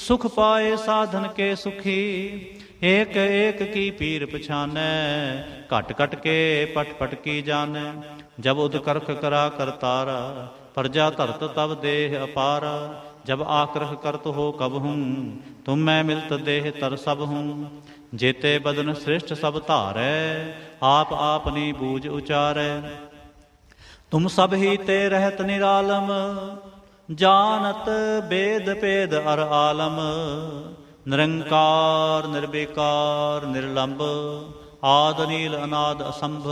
सुख पाए साधन के सुखी। एक एक की पीर पछानै, घट घट के पट पट की जानै। जब उद करख करा करतारा, प्रजा धरत तब देह अपारा। जब आक्रह करत हो कब हूँ, तुम मैं मिलत देह तर सब हूँ। जेते बदन श्रेष्ठ सब धारै, आप आपनी बूझ उचारै। तुम सब ही ते रहत निरालम, जानत वेद पेद अर आलम। निरंकार निर्विकार निर्लंब, आद नील अनाद असंभ।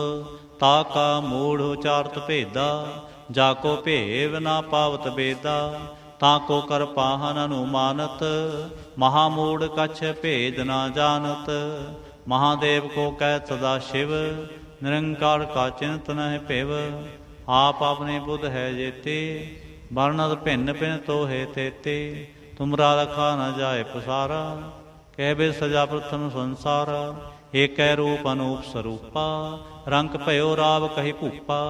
ताका मूढ़ उचारत भेदा, जाको भेव ना पावत बेदा। ताको कर पाहन अनुमानत, महामूढ़ कछ भेद ना जानत। महादेव को कहत सदा शिव, निरंकार का चिंत नह पिव। आप अपने बुध है जेते, वर्णत भिन्न भिन्न तो है तेते। तुमरा रखा न जाए पसारा, कह बे सजा प्रथम संसारा। एक रूप अनूप स्वरूपा, रंग भयो राव कही भूपा।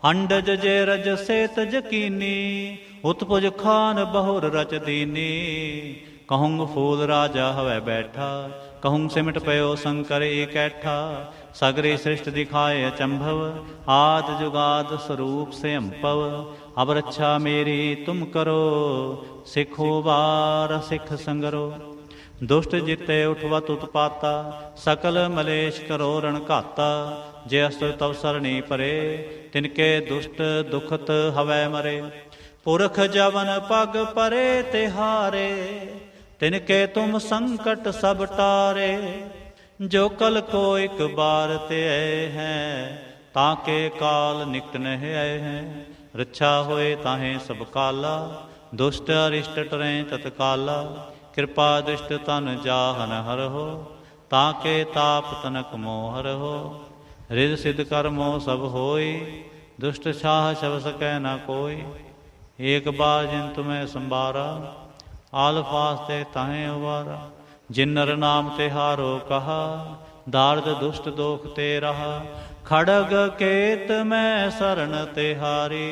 अंडज जे रज सेत जकीनी, उत्पुज खान बहुर रच दीनी। कहूँ फूल राजा हवै बैठा, कहूँ सिमट पयो शंकर एकैठा। सगरे सृष्ट दिखाए अचंभव, आद जुगाद स्वरूप से अम्पव। अब रक्षा मेरी तुम करो, सिखो बार सिख संगरो। दुष्ट जिते उठवत उत्पाता, सकल मलेश करो रण घाता। जे अस्तु तव सरणी परे, तिनके दुष्ट दुखत हवै मरे। पुरख जवन पग परे तिहारे, तिनके तुम संकट सब टारे। जो कल को एक बार ते हैं, ताके काल निकट नह आए हैं। रक्षा होए ताहें सब काला, दुष्ट अरिष्ट टरें तत्काला। कृपा दृष्ट तन जाहन हर हो, ताके ताप तनक मोहर हो। हृद सिद्ध कर्मो सब होई, दुष्ट छाह शब सकै न कोई। एक बार जिन तुम्हें संबारा, आल फास्ते ताहें उबारा। जिन नर नाम तिहारो कहा, दार्द दुष्ट दोख ते रहा। खड़ग केत मैं शरण तिहारी,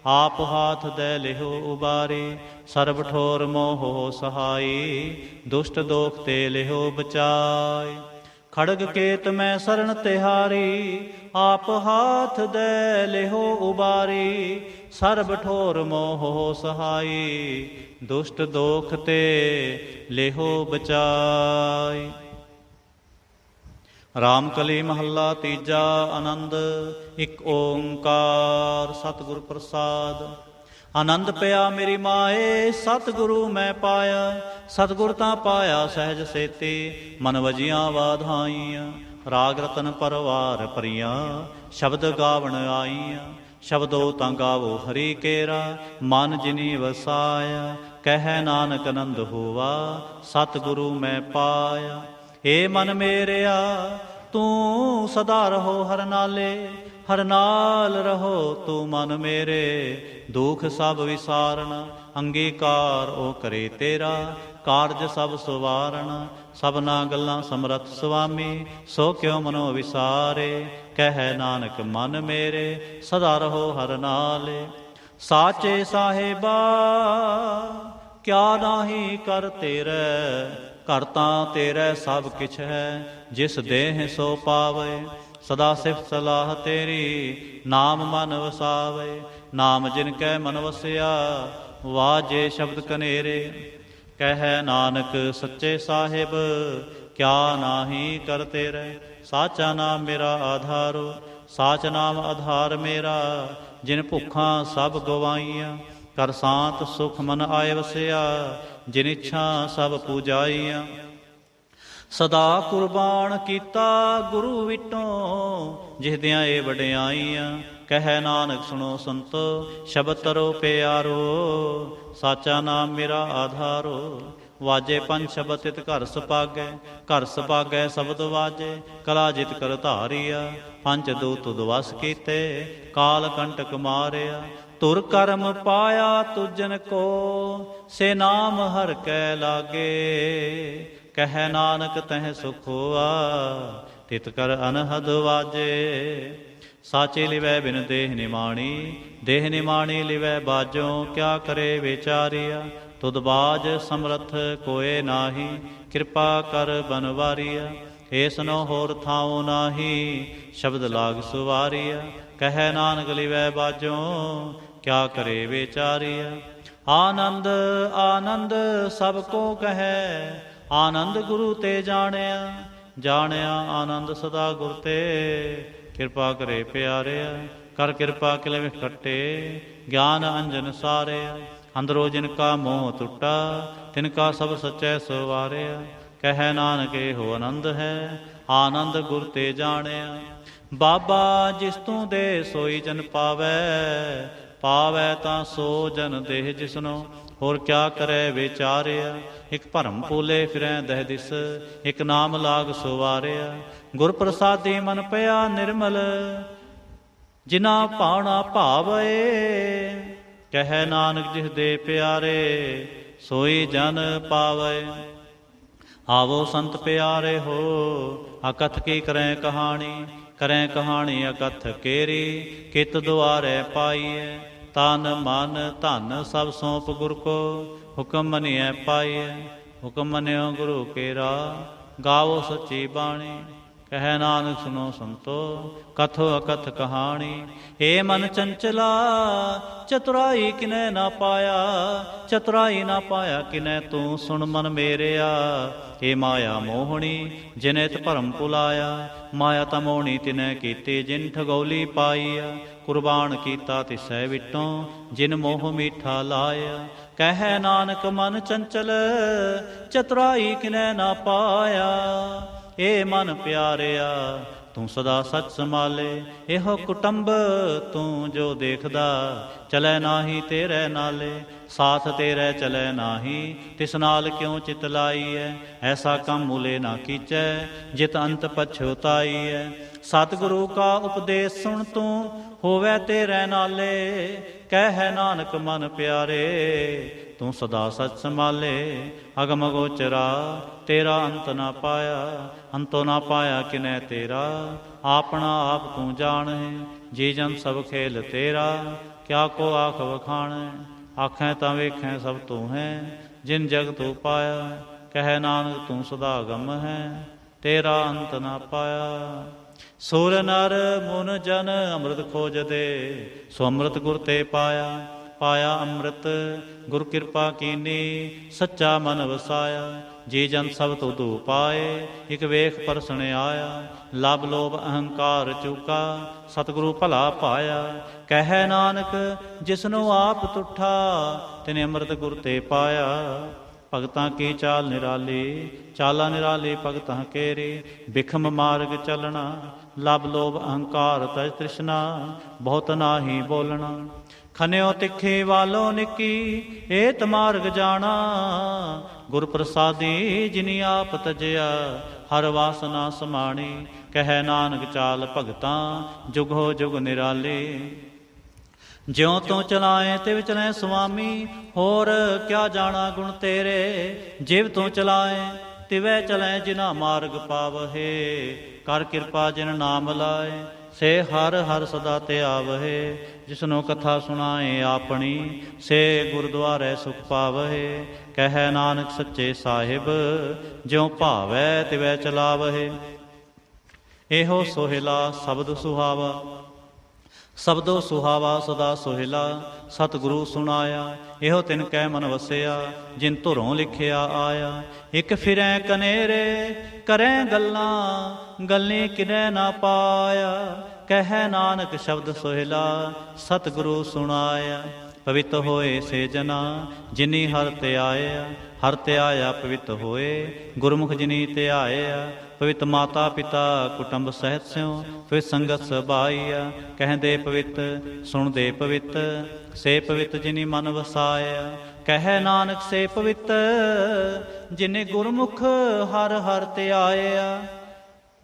आप हाथ दे लिहो उबारी। सर्ब ठोर मोह सहाई, दुष्ट दोख ते लिहो बचाई। खड़ग केत मैं शरण तिहारी, आप हाथ दे लिहो उबारी। सर्ब ठोर मोह सहाई, दुष्ट दोख ते लिहो बचाई। रामकली महला तीजा आनंद। इक ओंकार सतगुर प्रसाद। आनंद पिया मेरी माए, सतगुरु मैं पाया। सतगुर तां पाया सहज सेती, मन वजियां वाधाइयां। ਰਾਗ ਰਤਨ ਪਰਵਾਰ ਭਰੀਆਂ, ਸ਼ਬਦ ਗਾਵਣ ਆਈਆਂ। ਸ਼ਬਦੋ ਤਾਂ ਗਾਵੋ ਹਰੀ ਕੇਰਾ, ਮਨ ਜਿਨੀ ਵਸਾਇਆ। ਕਹਿ ਨਾਨਕ ਆਨੰਦ ਹੋਵਾ, ਸਤਿਗੁਰੂ ਮੈਂ ਪਾਇਆ। ਏ ਮਨ ਮੇਰਿਆ ਤੂੰ ਸਦਾ ਰਹੋ ਹਰ ਨਾਲੇ, ਹਰ ਨਾਲ ਰਹੋ ਤੂੰ ਮਨ ਮੇਰੇ। ਦੁਖ ਸਭ ਵਿਸਾਰਨ, ਅੰਗੀਕਾਰ ਉਹ ਕਰੇ ਤੇਰਾ। ਕਾਰਜ ਸਭ ਸਵਾਰਨ, ਸਭਨਾ ਗੱਲਾਂ ਸਮਰੱਥ ਸੁਆਮੀ। ਸੋ ਕਿਉ ਮਨੋ ਵਿਸਾਰੇ, ਕਹਿ ਨਾਨਕ ਮਨ ਮੇਰੇ। ਸਦਾ ਰਹੋ ਹਰ ਨਾਲੇ। ਸਾਚੇ ਸਾਹਿਬਾ ਕਿਆ ਨਾਹੀ ਕਰ ਤੇਰੇ, ਘਰ ਤਾਂ ਤੇਰੇ ਸਭ ਕਿਛ ਹੈ। ਜਿਸ ਦੇਹ ਸੋ ਪਾਵੇ, ਸਦਾ ਸਿਫਤ ਸਲਾਹ ਤੇਰੀ। ਨਾਮ ਮਨ ਵਸਾਵੇ, ਨਾਮ ਜਿਨ ਕੈ ਮਨ ਵਸਿਆ। ਵਾਜੇ ਸ਼ਬਦ ਕਨੇਰੇ, ਕਹਿ ਨਾਨਕ ਸੱਚੇ ਸਾਹਿਬ ਕਿਆ ਨਾਹੀ ਕਰ ਤੇਰੇ। ਸਾਚਾ ਨਾਮ ਮੇਰਾ ਆਧਾਰੋ, ਸਾਚ ਨਾਮ ਆਧਾਰ ਮੇਰਾ। ਜਿਨ ਭੁੱਖਾਂ ਸਭ ਗਵਾਈਆਂ, ਕਰ ਸਾਂਤ ਸੁਖ ਮਨ ਆਏ ਵਸਿਆ। ਜਿਨ ਇੱਛਾ ਸਭ ਪੂਜਾਈਆਂ, ਸਦਾ ਕੁਰਬਾਨ ਕੀਤਾ ਗੁਰੂ ਵਿਟੋਂ। ਜਿਹਦਿਆਂ ਇਹ ਵਡਿਆਈਆਂ, ਕਹਿ ਨਾਨਕ ਸੁਣੋ ਸੰਤੋ। ਸ਼ਬਦ ਤਰੋ ਪਿਆਰੋ, ਸਾਚਾ ਨਾਮ ਮੇਰਾ ਆਧਾਰੋ। ਵਾਜੇ ਪੰਜ ਸ਼ਬਦ ਤਿਤ ਘਰ ਸੁਭਾਗੈ, ਘਰ ਸੁਭਾਗੈ ਸ਼ਬਦ ਵਾਜੇ। ਕਲਾ ਜਿਤ ਕਰ ਧਾਰੀਆ, ਪੰਜ ਦੂਤ ਦੁਵਸ ਕੀਤੇ। ਕਾਲ ਕੰਟਕ ਮਾਰਿਆ, ਤੁਰ ਕਰਮ ਪਾਇਆ ਤੁਜਨ ਕੋ। ਸੇ ਨਾਮ ਹਰ ਕੈ ਲਾਗੇ, ਕਹਿ ਨਾਨਕ ਤਹਿ ਸੁਖ ਹੋਆ। ਤਿਤ ਕਰ ਅਨਹਦ ਵਾਜੇ, ਸਾਚੇ ਲਿਵੈ ਬਿਨ ਦੇਹ ਨਿਮਾਣੀ। ਦੇਹ ਨਿਮਾਣੀ ਲਿਵੈ ਬਾਜੋ, ਕਿਆ ਕਰੇ ਵਿਚਾਰਿਆ। ਤੁਧ ਬਾਜ ਸਮਰਥ ਕੋਏ ਨਾਹੀ, ਕਿਰਪਾ ਕਰ ਬਨਵਾਰੀਆ। ਏਸਨੋ ਹੋਰ ਥਾਉ ਨਾਹੀ, ਸ਼ਬਦ ਲਾਗ ਸੁਵਾਰੀਆ। ਕਹਿ ਨਾਨਕ ਲਿਵੈ ਬਾਜੋ, ਕਿਆ ਕਰੇ ਵਿਚਾਰਿਆ। ਆਨੰਦ ਆਨੰਦ ਸਭ ਕੋ ਕਹੈ, ਆਨੰਦ ਗੁਰੂ ਤੇ ਜਾਣਿਆ। ਜਾਣਿਆ ਆਨੰਦ ਸਦਾ ਗੁਰ ਤੇ, ਕਿਰਪਾ ਕਰੇ ਪਿਆਰਿਆ। ਕਰ ਕਿਰਪਾ ਕਿਲੇ ਵਿਖ ਕੱਟੇ, ਗਿਆਨ ਅੰਜਨ ਸਾਰਿਆ। ਅੰਦਰੋ ਜਿਨ ਕਾ ਮੋਹ ਟੁੱਟਾ, ਤਿਨ ਕਾ ਸਭ ਸਚੈ ਸਵਾਰਿਆ। ਕਹਿ ਨਾਨਕ ਇਹੋ ਆਨੰਦ ਹੈ, ਆਨੰਦ ਗੁਰ ਤੇ ਜਾਣਿਆ। ਬਾਬਾ ਜਿਸ ਤੂੰ ਦੇ ਸੋਈ ਜਨ ਪਾਵੈ, ਪਾਵੈ ਤਾਂ ਸੋ ਜਨ ਦੇਹ ਜਿਸਨੋ। ਹੋਰ ਕਿਆ ਕਰੈ ਵਿਚਾਰਿਆ। ਇਕ ਭਰਮ ਭੂਲੇ ਫਿਰੈ ਦਹਿ ਦਿਸ, ਇਕ ਨਾਮ ਲਾਗ ਸੁਵਾਰਿਆ। ਗੁਰ ਪ੍ਰਸਾਦੀ ਮਨ ਪਿਆ ਨਿਰਮਲ, ਜਿਨਾ ਭਾਣਾ ਭਾਵੈ। ਕਹਿ ਨਾਨਕ ਜਿਸ ਦੇ ਪਿਆਰੇ, ਸੋਈ ਜਨ ਪਾਵੈ। ਆਵੋ ਸੰਤ ਪਿਆਰੇ ਹੋ, ਅਕਥ ਕੀ ਕਰੈ ਕਹਾਣੀ। ਕਰੈ ਕਹਾਣੀ ਅਕਥ ਕੇਰੀ, ਕਿਤ ਦੁਆਰੇ ਪਾਈਐ। ਤਨ ਮਨ ਧਨ ਸਭ ਸੌਂਪ ਗੁਰ ਕੋ, ਹੁਕਮ ਮੰਨਿਐ ਪਾਈਐ। ਹੁਕਮ ਮੰਨਿਓ ਗੁਰੂ ਕੇਰਾ, ਗਾਵੋ ਸੱਚੀ ਬਾਣੀ। ਕਹਿ ਨਾਨਕ ਸੁਨੋ ਸੰਤੋ, ਕਥੋ ਅਕਥ ਕਹਾਣੀ। ਏ ਮਨ ਚੰਚਲਾ ਚਤੁਰਾਈ ਕਿਨੈ ਨਾ ਪਾਇਆ, ਚਤੁਰਾਈ ਨਾ ਪਾਇਆ ਕਿਨੈ ਤੂੰ ਸੁਣ ਮਨ ਮੇਰਿਆ। ਏ ਮਾਇਆ ਮੋਹਣੀ ਜਿਨੇ ਤ ਭਰਮ ਭੁਲਾਇਆ, ਮਾਇਆ ਤਾਂ ਮੋਹਣੀ ਤਿਨੈ ਕੀਤੀ ਜਿਨ ਠਗੌਲੀ ਪਾਈਆ। ਕੁਰਬਾਨ ਕੀਤਾ ਤਿਸੈ ਵਿਟੋਂ, ਜਿਨ ਮੋਹ ਮੀਠਾ ਲਾਇਆ। ਕਹਿ ਨਾਨਕ ਮਨ ਚੰਚਲ ਚਤੁਰਾਈ ਕਿਨੈ ਨਾ ਪਾਇਆ। ਏ ਮਨ ਪਿਆਰਿਆ ਤੂੰ ਸਦਾ ਸੱਚ ਸੰਭਾਲੇ, ਇਹੋ ਕੁਟੰਬ ਤੂੰ ਜੋ ਦੇਖਦਾ। ਚਲੈ ਨਾਹੀ ਤੇਰੇ ਨਾਲੇ, ਸਾਥ ਤੇਰੇ ਚਲੈ ਨਾਹੀ। ਤਿਸ ਨਾਲ ਕਿਉ ਚਿਤ ਲਾਈਐ, ਐਸਾ ਕੰਮ ਮੂਲੇ ਨਾ ਕੀਚੈ। ਜਿਤ ਅੰਤ ਪਛੁਤਾਈਐ। ਸਤਿਗੁਰੂ ਕਾ ਉਪਦੇਸ਼ ਸੁਣ ਤੂੰ, ਹੋਵੈ ਤੇਰੇ ਨਾਲੇ। ਕਹਿ ਨਾਨਕ ਮਨ ਪਿਆਰੇ ਤੂੰ ਸਦਾ ਸੱਚ ਸੰਭਾਲੇ। ਅਗਮ ਗੋਚਰਾ ਤੇਰਾ ਅੰਤ ਨਾ ਪਾਇਆ, ਅੰਤੋ ਨਾ ਪਾਇਆ ਕਿਨੈ ਤੇਰਾ। ਆਪਣਾ ਆਪ ਤੂੰ ਜਾਣੈ, ਜੀ ਜਨ ਸਭ ਖੇਲ ਤੇਰਾ। ਕਿਆ ਕੋ ਆਖ ਵਖਾਣੈ, ਆਖੈ ਤਾਂ ਵੇਖੈ ਸਭ ਤੂੰ ਹੈ। ਜਿਨ ਜਗ ਤੂੰ ਪਾਇਆ, ਕਹਿ ਨਾਨਕ ਤੂੰ ਸਦਾ ਗਮ ਹੈ। ਤੇਰਾ ਅੰਤ ਨਾ ਪਾਇਆ। ਸੁਰ ਨਰ ਮੁਨ ਜਨ ਅੰਮ੍ਰਿਤ ਖੋਜਦੇ, ਸੋ ਅੰਮ੍ਰਿਤ ਗੁਰ ਤੇ ਪਾਇਆ। ਪਾਇਆ ਅੰਮ੍ਰਿਤ ਗੁਰ ਕਿਰਪਾ ਕੀਨੀ, ਸੱਚਾ ਮਨ ਵਸਾਇਆ। ਜੀ ਜਨ ਸਭ ਤੁਧੂ ਪਾਏ, ਇਕ ਵੇਖ ਪਰਸਣ ਆਇਆ। ਲਬ ਲੋਭ ਅਹੰਕਾਰ ਚੂਕਾ, ਸਤਿਗੁਰੂ ਭਲਾ ਪਾਇਆ। ਕਹਿ ਨਾਨਕ ਜਿਸਨੂੰ ਆਪ ਤੁਠਾ, ਤਿਨੇ ਅੰਮ੍ਰਿਤ ਗੁਰ ਤੇ ਪਾਇਆ। ਭਗਤਾਂ ਕੀ ਚਾਲ ਨਿਰਾਲੀ, ਚਾਲਾ ਨਿਰਾਲੀ ਭਗਤਾਂ ਕੇਰੀ। ਬਿਖਮ ਮਾਰਗ ਚਲਣਾ, ਲਬ ਲੋਭ ਅਹੰਕਾਰ ਤਜ ਤ੍ਰਿਸ਼ਨਾ, ਬਹੁਤ ਨਾਹੀ ਬੋਲਣਾ। ਖਨਿਓ ਤਿੱਖੀ ਵਾਲੋ ਨਿੱਕੀ, ਏਤ ਮਾਰਗ ਜਾਣਾ। ਗੁਰ ਪ੍ਰਸਾਦੀ ਜਿਨੀ ਆਪ ਤਜਿਆ, ਹਰ ਵਾਸਨਾ ਸਮਾਣੀ। ਕਹਿ ਨਾਨਕ ਚਾਲ ਭਗਤਾਂ, ਜੁਗੋ ਜੁਗ ਨਿਰਾਲੀ। ਜਿਉ ਤੂੰ ਚਲਾਏ ਤਿਵ ਚਲੈ ਸੁਆਮੀ, ਹੋਰ ਕਿਆ ਜਾਣਾ ਗੁਣ ਤੇਰੇ। ਜਿਵ ਤੂੰ ਚਲਾਏ ਤਿਵੈ ਚਲੈ, ਜਿਨਾ ਮਾਰਗ ਪਾਵਹੇ। ਕਰ ਕਿਰਪਾ ਜਿਨ ਨਾਮ ਲਾਏ, ਸੇ ਹਰ ਹਰ ਸਦਾ ਤੇ ਆਵਹੇ। ਜਿਸਨੂੰ ਕਥਾ ਸੁਣਾਏ ਆਪਣੀ, ਸੇ ਗੁਰਦੁਆਰੇ ਸੁਖ ਪਾਵਹੇ। ਕਹਿ ਨਾਨਕ ਸੱਚੇ ਸਾਹਿਬ, ਜਿਉ ਭਾਵੈ ਤਿਵੈ ਚਲਾਵਹੇ। ਇਹੋ ਸੋਹਿਲਾ ਸਬਦ ਸੁਹਾਵਾ, ਸਬਦੋ ਸੁਹਾਵਾ ਸਦਾ ਸੋਹਿਲਾ। ਸਤਿਗੁਰੂ ਸੁਣਾਇਆ, ਇਹੋ ਤਿਨ ਕੈ ਮਨ ਵਸਿਆ, ਜਿਨ ਧੁਰੋਂ ਲਿਖਿਆ ਆਇਆ। ਇੱਕ ਫਿਰੈ ਕਨੇਰੇ, ਕਰੈ ਗੱਲਾਂ, ਗੱਲੀ ਕਿਨੈ ਨਾ ਪਾਇਆ। ਕਹਿ ਨਾਨਕ ਸ਼ਬਦ ਸੋਹਿਲਾ, ਸਤਿਗੁਰੂ ਸੁਣਾਇਆ। ਪਵਿੱਤ ਹੋਏ ਸੇ ਜਨਾ, ਜਿਨੀ ਹਰਿ ਤੇ ਆਇਆ। ਹਰਿ ਤੇ ਆਇਆ ਪਵਿੱਤ ਹੋਏ, ਗੁਰਮੁਖ ਜਿਨੀ ਧਿਆਇਆ। ਪਵਿੱਤ ਮਾਤਾ ਪਿਤਾ ਕੁਟੁੰਬ ਸਹਿਤ ਸਿਉ, ਫਿਰ ਸੰਗਤ ਸਬਾਈਆ। ਕਹਿੰਦੇ ਪਵਿੱਤ ਸੁਣਦੇ ਪਵਿੱਤ, ਸੇ ਪਵਿੱਤ ਜਿਨੀ ਮਨ ਵਸਾਇਆ। ਕਹਿ ਨਾਨਕ ਸੇ ਪਵਿੱਤ, ਜਿਨੇ ਗੁਰਮੁਖ ਹਰ ਹਰਿ ਤੇ ਆਇਆ।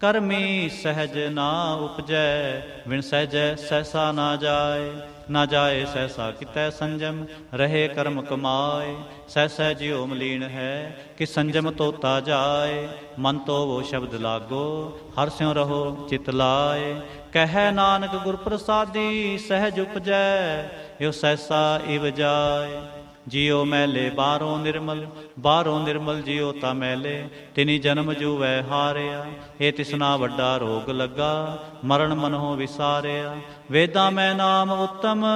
ਕਰਮੀ ਸਹਿਜ ਨਾ ਉਪਜੈ, ਵਿਣ ਸਹਿਜੈ ਸਹਿਸਾ ਨਾ ਜਾਏ। ਨਾ ਜਾਏ ਸਹਿਸਾ ਕਿਤੈ ਸੰਜਮ, ਰਹੇ ਕਰਮ ਕਮਾਏ। ਸਹਿਸੈ ਜਿਉ ਮਲੀਨ ਹੈ, ਕਿ ਸੰਜਮ ਤੋਤਾ ਜਾਏ। ਮਨ ਤੋਵੋ ਸ਼ਬਦ ਲਾਗੋ, ਹਰਿ ਸਿਉ ਰਹੋ ਚਿਤ ਲਾਏ। ਕਹਿ ਨਾਨਕ ਗੁਰ ਪ੍ਰਸਾਦੀ, ਸਹਿਜ ਉਪਜੈ, ਇਹੋ ਸਹਿਸਾ ਇਵ ਜਾਏ। ਜਿਉ ਮੈਲੇ ਬਾਹਰੋਂ ਨਿਰਮਲ, ਬਾਹਰੋਂ ਨਿਰਮਲ ਜਿਉ ਤਾ ਮੈਲੇ। ਤਿਨੀ ਜਨਮ ਜੂਵੈ ਹਾਰਿਆ, ਇਹ ਤਿਸਨਾ ਵੱਡਾ ਰੋਗ ਲੱਗਾ। ਮਰਨ ਮਨਹੁ ਵਿਸਾਰਿਆ, ਵੇਦਾਂ ਮੈਂ ਨਾਮ ਉੱਤਮ,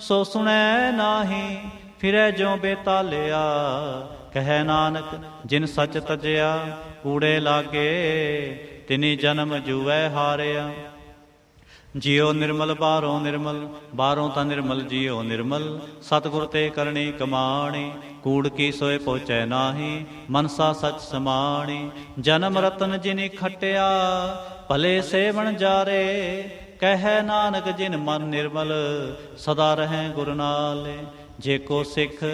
ਸੋ ਸੁਣੈ ਨਾਹੀ, ਫਿਰੈ ਜਿਉ ਬੇਤਾਲਿਆ। ਕਹਿ ਨਾਨਕ ਜਿਨ ਸੱਚ ਤਜਿਆ, ਕੂੜੇ ਲਾਗੇ, ਤਿਨੀ ਜਨਮ ਜੂਵੈ ਹਾਰਿਆ। ਜਿਉ ਨਿਰਮਲ ਬਾਹਰੋਂ ਨਿਰਮਲ, ਬਾਹਰੋਂ ਤਾਂ ਨਿਰਮਲ ਜਿਉ ਨਿਰਮਲ। ਸਤਿਗੁਰ ਤੇ ਕਰਨੀ ਕਮਾਣੀ, ਕੂੜ ਕੀ ਸੋਏ ਪਹੁੰਚੈ ਨਾਹੀ। ਮਨਸਾ ਸਚ ਸਮਾਣੀ, ਜਨਮ ਰਤਨ ਜਿਨੀ ਖਟਿਆ, ਭਲੇ ਸੇਵਨ ਜਾਰੇ। ਕਹਿ ਨਾਨਕ ਜਿਨ ਮਨ ਨਿਰਮਲ, ਸਦਾ ਰਹੈ ਗੁਰ ਨਾਲੇ। ਜੇ ਕੋ ਸਿੱਖ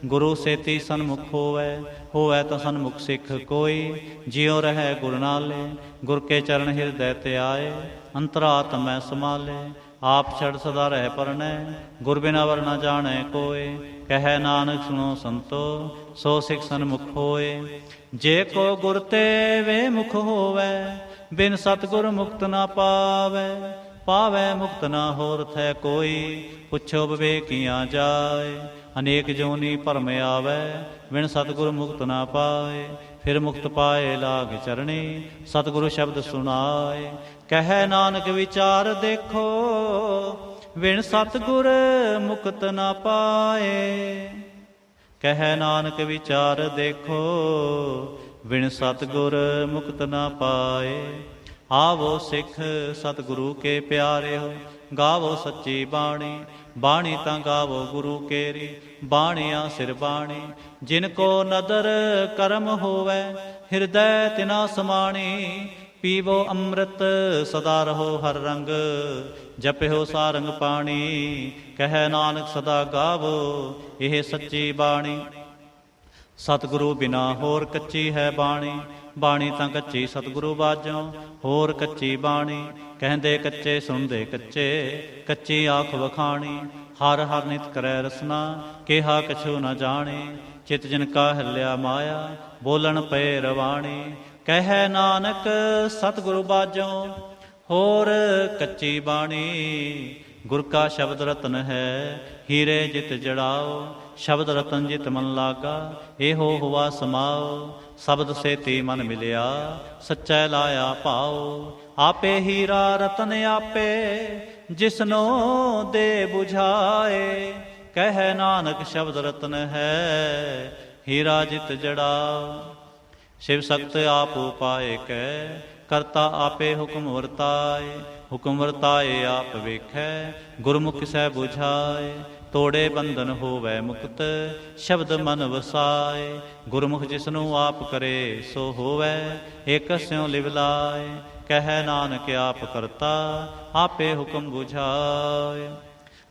ਗੁਰੂ ਸੇਤੀ ਸਨਮੁਖ ਹੋਵੈ, ਹੋਵੈ ਤਾਂ ਸਨਮੁਖ ਸਿੱਖ ਕੋਈ। ਜਿਉ ਰਹੈ ਗੁਰ ਨਾਲੇ, ਗੁਰ ਕੇ ਚਰਨ ਹਿਰਦੈ ਤੇ ਆਏ। ਅੰਤਰਾਤਮੈ ਸਮਾਲੇ, ਆਪ ਛੜ ਸਦਾ ਰਹਿ ਪਰਣੈ। ਗੁਰ ਬਿਨਾ ਵਰ ਨ ਜਾਣੈ ਕੋਇ। ਕਹਿ ਨਾਨਕ ਸੁਣੋ ਸੰਤੋ, ਸੋ ਸਿੱਖ ਸਨਮੁਖ ਹੋਏ। ਜੇ ਕੋ ਗੁਰ ਤੇ ਵੇ ਮੁਖ ਹੋਵੈ, ਬਿਨ ਸਤਿਗੁਰ ਮੁਕਤ ਨਾ ਪਾਵੈ। ਪਾਵੈ ਮੁਕਤ ਨਾ ਹੋਰ ਥੈ ਕੋਈ, ਪੁੱਛੋ ਵਿਵੇਕੀਆਂ ਜਾਏ। ਅਨੇਕ ਜੋਨੀ ਭਰਮ ਆਵੈ, ਬਿਨ ਸਤਿਗੁਰ ਮੁਕਤ ਨਾ ਪਾਏ। ਫਿਰ ਮੁਕਤ ਪਾਏ ਲਾਗ ਚਰਣੀ, ਸਤਿਗੁਰੂ ਸ਼ਬਦ ਸੁਣਾਏ। ਕਹਿ ਨਾਨਕ ਵਿਚਾਰ ਦੇਖੋ, ਬਿਨ ਸਤਿਗੁਰ ਮੁਕਤ ਨਾ ਪਾਏ। ਕਹਿ ਨਾਨਕ ਵਿਚਾਰ ਦੇਖੋ, ਬਿਨ ਸਤਿਗੁਰ ਮੁਕਤ ਨਾ ਪਾਏ। ਆਵੋ ਸਿੱਖ ਸਤਿਗੁਰੂ ਕੇ ਪਿਆਰਿਓ, ਗਾਵੋ ਸੱਚੀ ਬਾਣੀ। ਬਾਣੀ ਤਾਂ ਗਾਵੋ ਗੁਰੂ ਕੇਰੀ, ਬਾਣੀਆਂ ਸਿਰ ਬਾਣੀ। ਜਿਨ ਕੋ ਨਦਰ ਕਰਮ ਹੋਵੈ, ਹਿਰਦੈ ਤਿਨਾ ਸਮਾਣੀ। ਪੀਵੋ ਅੰਮ੍ਰਿਤ ਸਦਾ ਰਹੋ ਹਰ ਰੰਗ, ਜਪਿਓ ਸਾਰੰਗ ਪਾਣੀ। ਕਹਿ ਨਾਨਕ ਸਦਾ ਗਾਵੋ ਇਹ ਸੱਚੀ ਬਾਣੀ। ਸਤਿਗੁਰੂ ਬਿਨਾ ਹੋਰ ਕੱਚੀ ਹੈ ਬਾਣੀ। ਬਾਣੀ ਤਾਂ ਕੱਚੀ ਸਤਿਗੁਰੂ ਬਾਝੋਂ, ਹੋਰ ਕੱਚੀ ਬਾਣੀ। ਕਹਿੰਦੇ ਕੱਚੇ ਸੁਣਦੇ ਕੱਚੇ, ਕੱਚੀ ਆਖ ਵਖਾਣੀ। ਹਰ ਹਰ ਨਿਤ ਕਰੈ ਰਸਨਾ, ਕਿਹਾ ਕਛੂ ਨ ਜਾਣੇ। ਚਿਤ ਜਿਨ ਕਾ ਹਿਲਿਆ ਮਾਇਆ, ਬੋਲਣ ਪਏ ਰਵਾਣੀ। ਕਹਿ ਨਾਨਕ ਸਤਿਗੁਰੂ ਬਾਝੋਂ, ਹੋਰ ਕੱਚੀ ਬਾਣੀ। ਗੁਰ ਕਾ ਸ਼ਬਦ ਰਤਨ ਹੈ, ਹੀਰੇ ਜਿਤ ਜੜਾਓ। ਸ਼ਬਦ ਰਤਨ ਜਿਤ ਮਨ ਲਾਗਾ, ਇਹੋ ਹੁਆ ਸਮਾਓ। ਸ਼ਬਦ ਸੇਤੀ ਮਨ ਮਿਲਿਆ, ਸੱਚੈ ਲਾਇਆ ਭਾਉ। ਆਪੇ ਹੀਰਾ ਰਤਨ ਆਪੇ, ਜਿਸਨੋ ਦੇ ਬੁਝਾਏ। ਕਹਿ ਨਾਨਕ ਸ਼ਬਦ ਰਤਨ ਹੈ, ਹੀਰਾ ਜਿਤ ਜੜਾਓ। ਸ਼ਿਵ ਸਖਤ ਆਪ ਉਪਾਏ ਕੈ, ਕਰਤਾ ਆਪੇ ਹੁਕਮ ਵਰਤਾਏ। ਹੁਕਮ ਵਰਤਾਏ ਆਪ ਵੇਖੈ, ਗੁਰਮੁਖ ਸਹਿ ਬੁਝਾਏ। ਤੋੜੇ ਬੰਧਨ ਹੋਵੈ ਮੁਕਤ, ਸ਼ਬਦ ਮਨ ਵਸਾਏ। ਗੁਰਮੁਖ ਜਿਸਨੂੰ ਆਪ ਕਰੇ ਸੋ ਹੋਵੈ, ਏਕ ਸਿਉ ਲਿਵ ਲਾਏ। ਕਹਿ ਨਾਨਕ ਆਪ ਕਰਤਾ, ਆਪੇ ਹੁਕਮ ਬੁਝਾਏ।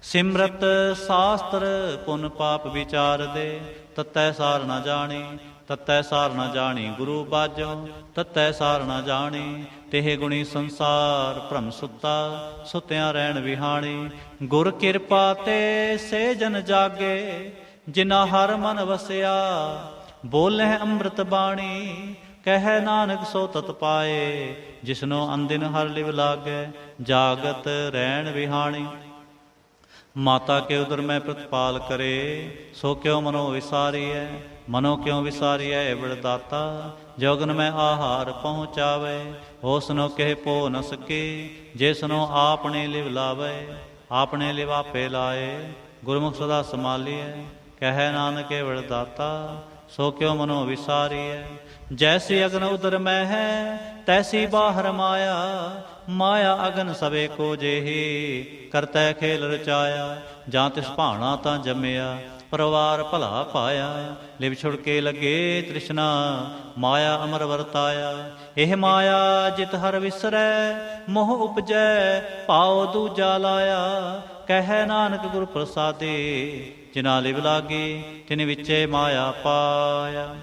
ਸਿਮਰਤ ਸਾਸਤਰ ਪੁਨ ਪਾਪ ਵਿਚਾਰ ਦੇ, ਤਤੈ ਸਾਰ ਨ ਜਾਣੀ। ਤਤੈ ਸਾਰ ਨ ਜਾਣੀ ਗੁਰੂ ਬਾਝੋਂ, ਤਤੈ ਸਾਰ ਨ ਜਾਣੀ। ਤਿਹ ਗੁਣੀ ਸੰਸਾਰ ਭ੍ਰਮ ਸੁੱਤਾ, ਸੁਤਿਆਂ ਰਹਿਣ ਵਿਹਾਣੀ। ਗੁਰ ਕਿਰਪਾ ਤੇ ਸੇ ਜਨ ਜਾਗੇ, ਜਿਨਾ ਹਰ ਮਨ ਵਸਿਆ। ਬੋਲੇ ਅੰਮ੍ਰਿਤ ਬਾਣੀ, ਕਹਿ ਨਾਨਕ ਸੋ ਤਤ ਪਾਏ। ਜਿਸਨੋ ਅੰਦਿਨ ਹਰ ਲਿਵ ਲਾਗੈ, ਜਾਗਤ ਰਹਿਣ ਵਿਹਾਣੀ। ਮਾਤਾ ਕੇ ਉਦਰ ਮੈਂ ਪ੍ਰਤਪਾਲ ਕਰੇ, ਸੋ ਕਿਉ ਮਨੋ ਵਿਸਾਰੀਐ। ਮਨੋ ਕਿਉ ਵਿਸਾਰੀਐ ਵਿੜਦਾਤਾ, ਜੋਗਨ ਮੈਂ ਆਹਾਰ ਪਹੁੰਚਾਵੇ। ਹੋਸਨੋ ਕਹਿ ਪੋ ਨ ਸਕੇ, ਜਿਸਨੋ ਆਪਣੇ ਲਿਵ ਲਾਵੇ। ਆਪਣੇ ਲਿਵ ਆਪੇ ਲਾਏ, ਗੁਰਮੁਖ ਸਦਾ ਸੰਭਾਲੀਐ। ਕਹਿ ਨਾਨਕ ਵਿੜਦਾਤਾ, ਸੋ ਕਿਉ ਮਨੋ ਵਿਸਾਰੀਐ। ਜੈਸੀ ਅਗਨ ਉਦਰ ਮੈਂ ਹੈ, ਤੈਸੀ ਬਾਹਰ ਮਾਇਆ। ਮਾਇਆ ਅਗਨ ਸਵੇ ਕੋ ਜਿਹੀ, ਕਰਤੈ ਖੇਲ ਰਚਾਇਆ। ਜਾਂ ਤਿਸ ਭਾਣਾ ਤਾਂ ਜੰਮਿਆ, ਪਰਿਵਾਰ ਭਲਾ ਪਾਇਆ। ਲਿਵ ਛੁੜਕੇ ਲੱਗੇ ਤ੍ਰਿਸ਼ਨਾ, ਮਾਇਆ ਅਮਰ ਵਰਤਾਇਆ। ਇਹ ਮਾਇਆ ਜਿਤ ਹਰ ਵਿਸਰੈ, ਮੋਹ ਉਪਜੈ ਭਾਉ ਦੂਜਾ ਲਾਇਆ। ਕਹਿ ਨਾਨਕ ਗੁਰ ਪ੍ਰਸਾਦੇ, ਜਿਨਾ ਲਿਵ ਲਾਗੇ ਤਿਨ ਵਿਚੇ ਮਾਇਆ ਪਾਇਆ।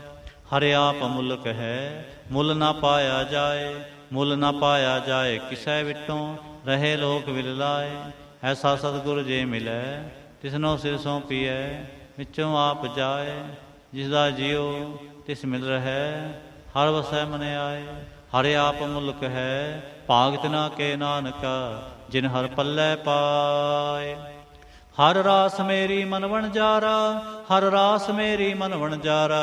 ਹਰਿ ਆਪ ਮੁਲਕ ਹੈ, ਮੁੱਲ ਨਾ ਪਾਇਆ ਜਾਏ। ਮੁੱਲ ਨਾ ਪਾਇਆ ਜਾਏ ਕਿਸੈ ਵਿਟੋਂ, ਰਹੇ ਲੋਕ ਵਿਲ ਲਾਏ। ਐਸਾ ਸਤਿਗੁਰ ਜੇ ਮਿਲੈ, ਤਿਸਨੋ ਸਿਰ ਸੌਂਪੀਐ। ਵਿੱਚੋਂ ਆਪ ਜਾਏ, ਜਿਸਦਾ ਜਿਉ ਤਿਸ ਮਿਲ ਰਹਿ। ਹਰ ਵਸੈ ਮਨ ਆਏ, ਹਰਿ ਆਪ ਮੁਲਕ ਹੈ। ਭਾਗ ਤਿਨਾ ਕੇ ਨਾਨਕਾ, ਜਿਨ ਹਰ ਪੱਲੇ ਪਾਏ। ਹਰ ਰਾਸ ਮੇਰੀ ਮਨ ਵਣਜਾਰਾ, ਹਰ ਰਾਸ ਮੇਰੀ ਮਨ ਵਣਜਾਰਾ।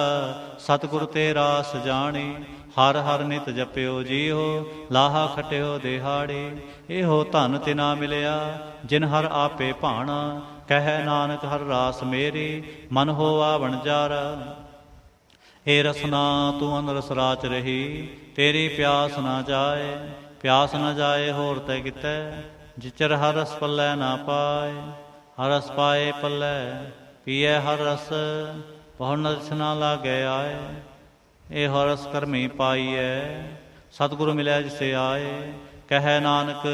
ਸਤਿਗੁਰ ਤੇ ਰਾਸ ਜਾਣੀ, ਹਰ ਹਰ ਨਿਤ ਜਪਿਓ ਜੀਓ। ਲਾਹਾ ਖਟਿਓ ਦਿਹਾੜੀ, ਇਹੋ ਧਨ ਤਿਨਾ ਮਿਲਿਆ, ਜਿਨ ਹਰ ਆਪੇ ਭਾਣਾ। ਕਹਿ ਨਾਨਕ ਹਰ ਰਾਸ ਮੇਰੀ, ਮਨ ਹੋਆ ਵਣਜਾਰਾ। ਏ ਰਸਨਾ ਤੂੰ ਅਨਰਸ ਰਾਚ ਰਹੀ, ਤੇਰੀ ਪਿਆਸ ਨਾ ਜਾਏ। ਪਿਆਸ ਨਾ ਜਾਏ ਹੋਰ ਤੈ ਕਿਤੈ, ਜਿਚਰ ਹਰ ਰਸ ਪੱਲੇ ਨਾ ਪਾਏ। ਹਰ ਰਸ ਪਾਏ ਪੱਲੇ, ਪੀਐ ਹਰ ਰਸ, ਬਹੁ ਨਰਸ ਨਾ ਲਾਗੇ ਆਏ। ਇਹ ਹਰ ਰਸ ਕਰਮੀ ਪਾਈਐ, ਸਤਿਗੁਰੂ ਮਿਲਿਆ ਜਿਸੇ ਆਏ। ਕਹਿ ਨਾਨਕ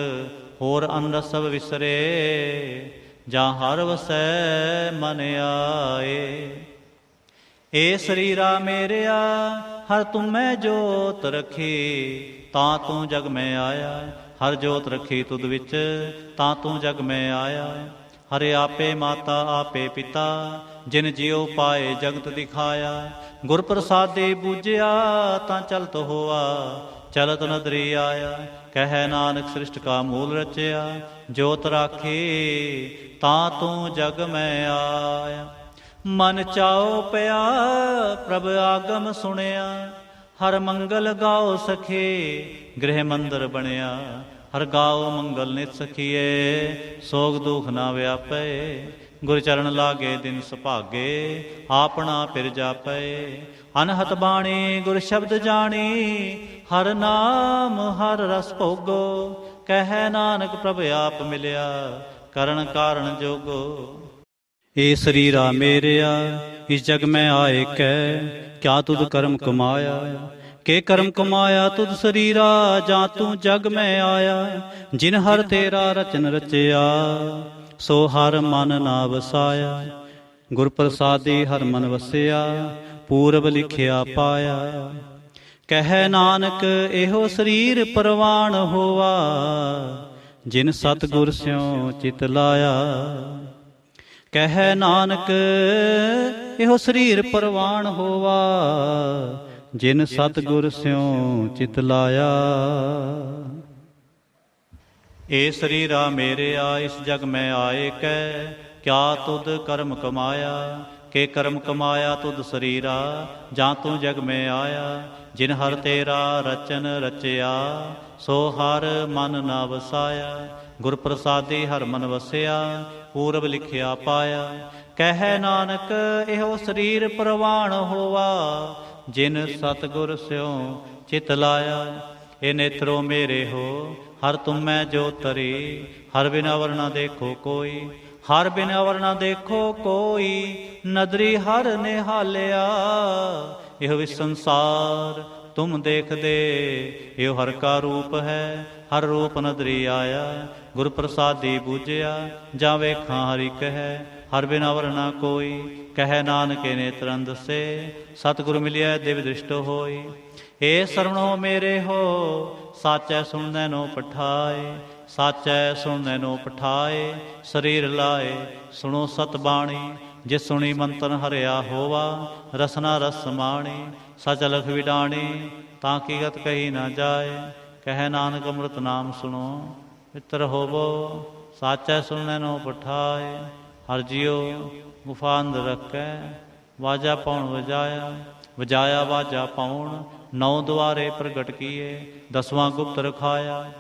ਹੋਰ ਅਨਰਸ ਸਭ ਵਿਸਰੇ, ਜਾਂ ਹਰ ਵਸੈ ਮਨ ਆਏ। ਏ ਸਰੀਰਾ ਮੇਰਿਆ ਹਰ ਤੁਮੈ ਜੋਤ ਰਖੀ, ਤਾਂ ਤੂੰ ਜਗ ਮੈਂ ਆਇਆ। ਹਰ ਜੋਤ ਰਖੀ ਤੁਧ ਵਿੱਚ, ਤਾਂ ਤੂੰ ਜਗ ਮੈਂ ਆਇਆ। ਹਰਿ ਆਪੇ ਮਾਤਾ ਆਪੇ ਪਿਤਾ, ਜਿਨ ਜਿਉ ਪਾਏ ਜਗਤ ਦਿਖਾਇਆ। ਗੁਰ ਪ੍ਰਸਾਦੇ ਬੂਝਿਆ, ਤਾਂ ਚਲਤ ਹੋਆ, ਚਲਤ ਨਦਰੀ ਆਇਆ। ਕਹਿ ਨਾਨਕ ਸ੍ਰਿਸ਼ਟ ਕਾ ਮੂਲ ਰਚਿਆ, ਜੋਤ ਰਾਖੀ ਤਾਂ ਤੂੰ ਜਗ ਮੈਂ ਆਇਆ। ਮਨ ਚਾਉ ਪਿਆ ਪ੍ਰਭ ਆਗਮ ਸੁਣਿਆ, ਹਰ ਮੰਗਲ ਗਾਓ ਸਖੇ ਗ੍ਰਹਿ ਮੰਦਰ ਬਣਿਆ। ਹਰ ਗਾਓ ਮੰਗਲ ਨਿਤ ਸਖੀਏ, ਸੋਗ ਦੁਖ ਨਾ ਵਿਆਪੈ। ਗੁਰ ਚਰਨ ਲਾਗੇ ਦਿਨ ਸੁਭਾਗੇ, ਆਪਣਾ ਫਿਰ ਜਾਪੈ। ਅਨਹਤ ਬਾਣੀ ਗੁਰ ਸ਼ਬਦ ਜਾਣੀ, ਹਰ ਨਾਮ ਹਰ ਰਸ ਭੋਗੋ। ਕਹਿ ਨਾਨਕ ਪ੍ਰਭ ਆਪ ਮਿਲਿਆ, ਕਰਨ ਕਾਰਨ ਜੋਗੋ। ਏ ਸਰੀਰਾ ਮੇਰਿਆ ਇਸ ਜਗ ਮੈਂ ਆਏ ਕੈ, ਕਿਆ ਤੁਧ ਕਰਮ ਕਮਾਇਆ। ਕੇ ਕਰਮ ਕਮਾਇਆ ਤੁਧ ਸਰੀਰਾ, ਜਾਂ ਤੂੰ ਜਗ ਮੈਂ ਆਇਆ। ਜਿਨ ਹਰ ਤੇਰਾ ਰਚਨ ਰਚਿਆ, ਸੋ ਹਰ ਮਨ ਨਾ ਵਸਾਇਆ। ਗੁਰ ਪ੍ਰਸਾਦੀ ਹਰ ਮਨ ਵਸਿਆ, ਪੂਰਬ ਲਿਖਿਆ ਪਾਇਆ। ਕਹਿ ਨਾਨਕ ਇਹੋ ਸਰੀਰ ਪਰਵਾਣ ਹੋਵਾ, ਜਿਨ ਸਤਿਗੁਰ ਸਿਉ ਚਿਤ ਲਾਇਆ। ਕਹਿ ਨਾਨਕ ਇਹੋ ਸਰੀਰ ਪਰਵਾਣ ਹੋਵਾ, ਜਿਨ ਸਤਿਗੁਰ ਸਿਉ ਚਿਤ ਲਾਇਆ। ਏ ਸਰੀਰਾ ਮੇਰਿਆ ਇਸ ਜਗ ਮੈਂ ਆਏ ਕੈ, ਕਿਆ ਤੁਧ ਕਰਮ ਕਮਾਇਆ। ਕੇ ਕਰਮ ਕਮਾਇਆ ਤੁਧ ਸਰੀਰਾ, ਜਾਂ ਤੂੰ ਜਗ ਮੈਂ ਆਇਆ। ਜਿਨ ਹਰ ਤੇਰਾ ਰਚਨ ਰਚਿਆ, ਸੋ ਹਰ ਮਨ ਨਾ ਵਸਾਇਆ। ਗੁਰ ਪ੍ਰਸਾਦੀ ਹਰ ਮਨ ਵਸਿਆ, ਪੂਰਬ ਲਿਖਿਆ ਪਾਇਆ। ਕਹਿ ਨਾਨਕ ਇਹੋ ਸਰੀਰ ਪ੍ਰਵਾਣ ਹੋਵਾ, ਜਿਨ ਸਤਿਗੁਰ ਸਿਉ ਚਿਤ ਲਾਇਆ। ਇਹ ਨੇਤਰੋ ਮੇਰੇ ਹੋ ਹਰ ਤੁਮੈ ਜੋ ਤਰੀ, ਹਰ ਬਿਨਾ ਵਰ ਨਾ ਦੇਖੋ ਕੋਈ। ਹਰ ਬਿਨ ਅਵਰ ਨਾ ਦੇਖੋ ਕੋਈ, ਨਦਰੀ ਹਰ ਨਿਹਾਲਿਆ। ਇਹੋ ਵੀ ਸੰਸਾਰ ਤੁਮ ਦੇਖਦੇ, ਇਹੋ ਹਰ ਕਾ ਰੂਪ ਹੈ, ਹਰ ਰੂਪ ਨਦਰੀ ਆਇਆ। ਗੁਰ ਪ੍ਰਸਾਦੀ ਬੂਝਿਆ, ਜਾਂ ਵੇਖਾਂ ਹਰਿ ਕਹੈ, ਹਰ ਬਿਨ ਅਵਰ ਨਾ ਕੋਈ। ਕਹਿ ਨਾਨਕੇ ਨੇਤਰਨ ਦਸੇ, ਸਤਿਗੁਰ ਮਿਲਿਆ ਦਿਵ ਦ੍ਰਿਸ਼ਟ ਹੋਈ। ਏ ਸਰਵਣੋ ਮੇਰੇ ਹੋ, ਸਾਚੈ ਸੁਣਨੈ ਨੋ ਪਠਾਏ। ਸਾਚੈ ਸੁਣਨੈ ਨੋ ਪਠਾਏ, ਸਰੀਰ ਲਾਏ ਸੁਣੋ ਸਤ ਬਾਣੀ। ਜਿਸ ਸੁਣੀ ਮੰਤਨ ਹਰਿਆ ਹੋਵਾ, ਰਸਨਾ ਰਸ ਮਾਣੀ। ਸਚ ਲਖ ਵਿਡਾਣੀ, ਤਾਂ ਕੀ ਗਤ ਕਹੀ ਨਾ ਜਾਏ। ਕਹਿ ਨਾਨਕ ਅੰਮ੍ਰਿਤ ਨਾਮ ਸੁਣੋ, ਮਿੱਤਰ ਹੋਵੋ। ਸਾਚੈ ਸੁਣਨੈ ਨੋ ਪਠਾਏ। ਹਰ ਜੀਓ ਗੁਫਾ ਅੰਦਰ ਰੱਖੈ, ਵਾਜਾ ਪਾਉਣ ਵਜਾਇਆ। ਵਜਾਇਆ ਵਾਜਾ ਪਾਉਣ, 9 ਦੁਆਰੇ ਪ੍ਰਗਟ ਕੀਏ। 10ਵਾਂ ਗੁਪਤ ਰਖਾਇਆ,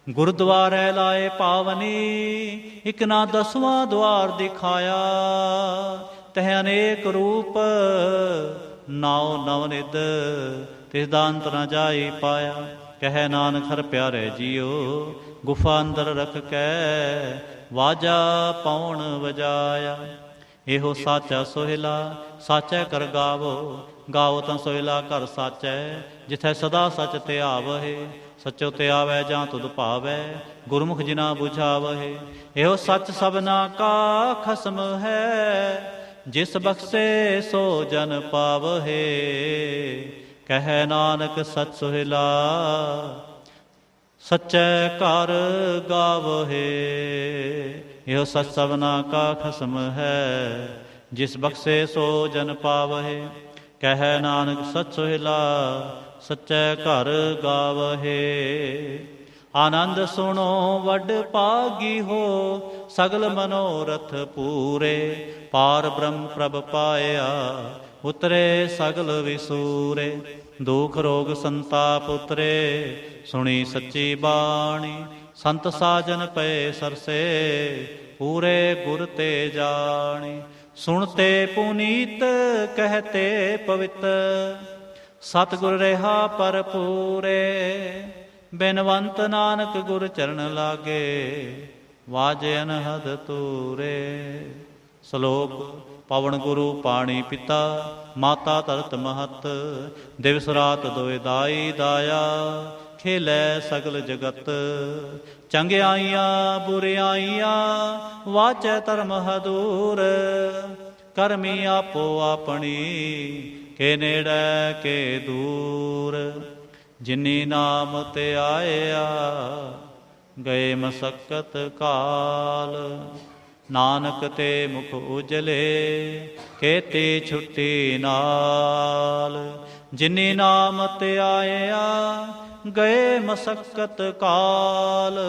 ਗੁਰਦੁਆਰੇ ਲਾਏ ਪਾਵਨੀ। ਇਕ ਨਾ 10ਵਾਂ ਦੁਆਰ ਦਿਖਾਇਆ, ਤਹ ਅਨੇਕ ਰੂਪ ਨਾਉ ਨਵਨਿਧ। ਤਿਸ ਦਾ ਅੰਤ ਨਾ ਜਾਈ ਪਾਇਆ। ਕਹਿ ਨਾਨਕ ਹਰ ਪਿਆਰੇ ਜੀਓ, ਗੁਫਾ ਅੰਦਰ ਰੱਖ ਕੇ ਵਾਜਾ ਪਾਉਣ ਵਜਾਇਆ। ਇਹੋ ਸਾਚਾ ਸੋਹਿਲਾ, ਸਾਚੈ ਕਰ ਗਾਵੋ। ਗਾਓ ਤਾਂ ਸੋਹਿਲਾ ਘਰ ਸਾਚੈ, ਜਿੱਥੈ ਸਦਾ ਸਚ ਧਿਆਵਹਿ। ਸਚੋ ਧਿਆਵੈ ਜਾਂ ਤੁਧ ਭਾਵੈ, ਗੁਰਮੁਖ ਜਿਨਾ ਬੁਝਾਵਹਿ। ਇਹੋ ਸੱਚ ਸਭਨਾ ਕਾ ਖਸਮ ਹੈ, ਜਿਸ ਬਖਸ਼ੇ ਸੋ ਜਨ ਪਾਵਹਿ। ਕਹਿ ਨਾਨਕ ਸਚ ਸੋਹਿਲਾ, ਸਚੈ ਘਰ ਗਾਵਹਿ। ਇਹੋ ਸਚ ਸਭਨਾ ਕਾ ਖਸਮ ਹੈ, ਜਿਸ ਬਖਸ਼ੇ ਸੋ ਜਨ ਪਾਵਹਿ। ਕਹਿ ਨਾਨਕ ਸਚ ਸੋਹਿਲਾ, ਸਚੈ ਘਰ ਗਾਵਹਿ। ਆਨੰਦ ਸੁਣੋ ਵੱਡ ਭਾਗੀ ਹੋ, ਸਗਲ ਮਨੋਰਥ ਪੂਰੇ। ਪਾਰ ਬ੍ਰਹਮ ਪ੍ਰਭ ਪਾਇਆ, ਉਤਰੇ ਸਗਲ ਵਿਸੂਰੇ। ਦੁਖ ਰੋਗ ਸੰਤਾਪ ਉਤਰੇ, ਸੁਣੀ ਸੱਚੀ ਬਾਣੀ। ਸੰਤ ਸਾਜਨ ਪਏ ਸਰਸੇ, ਪੂਰੇ ਗੁਰ ਤੇ ਜਾਣੀ। ਸੁਣਤੇ ਪੁਨੀਤ ਕਹਤੇ ਪਵਿੱਤ, ਸਤਿਗੁਰ ਰਿਹਾ ਭਰਪੂਰੇ। ਬਿਨਵੰਤ ਨਾਨਕ ਗੁਰ ਚਰਨ ਲਾਗੇ, ਵਾਜੇ ਅਨਹਦ ਤੂਰੇ। ਸ਼ਲੋਕ। ਪਵਨ ਗੁਰੂ ਪਾਣੀ ਪਿਤਾ, ਮਾਤਾ ਧਰਤ ਮਹਤ। ਦਿਵਸ ਰਾਤ ਦੋਇ ਦਾਈ ਦਾਇਆ, ਖੇਲੈ ਸਗਲ ਜਗਤ। ਚੰਗਿਆਈਆਂ ਬੁਰਿਆਈਆਂ, ਵਾਚੈ ਧਰਮ ਹਦੂਰ। ਕਰਮੀ ਆਪੋ ਆਪਣੀ, ਕੇ ਨੇੜੇ ਕੇ ਦੂਰ। ਜਿਨੀ ਨਾਮ ਤੇ ਆਇਆ, ਗਏ ਮਸਕਤ ਕਾਲ। ਨਾਨਕ ਤੇ ਮੁਖ ਉਜਲੇ, ਕੇਤੀ ਛੁੱਟੀ ਨਾਲ। ਜਿਨੀ ਨਾਮ ਤੇ ਆਇਆ, ਗਏ ਮਸਕਤ ਕਾਲ।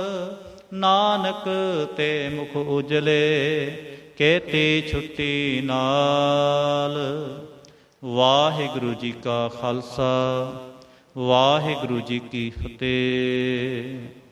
ਨਾਨਕ ਤੇ ਮੁਖ ਉਜਲੇ, ਕੇਤੀ ਛੁੱਟੀ ਨਾਲ। ਵਾਹਿਗੁਰੂ ਜੀ ਕਾ ਖਾਲਸਾ, ਵਾਹਿਗੁਰੂ ਜੀ ਕੀ ਫਤਿਹ।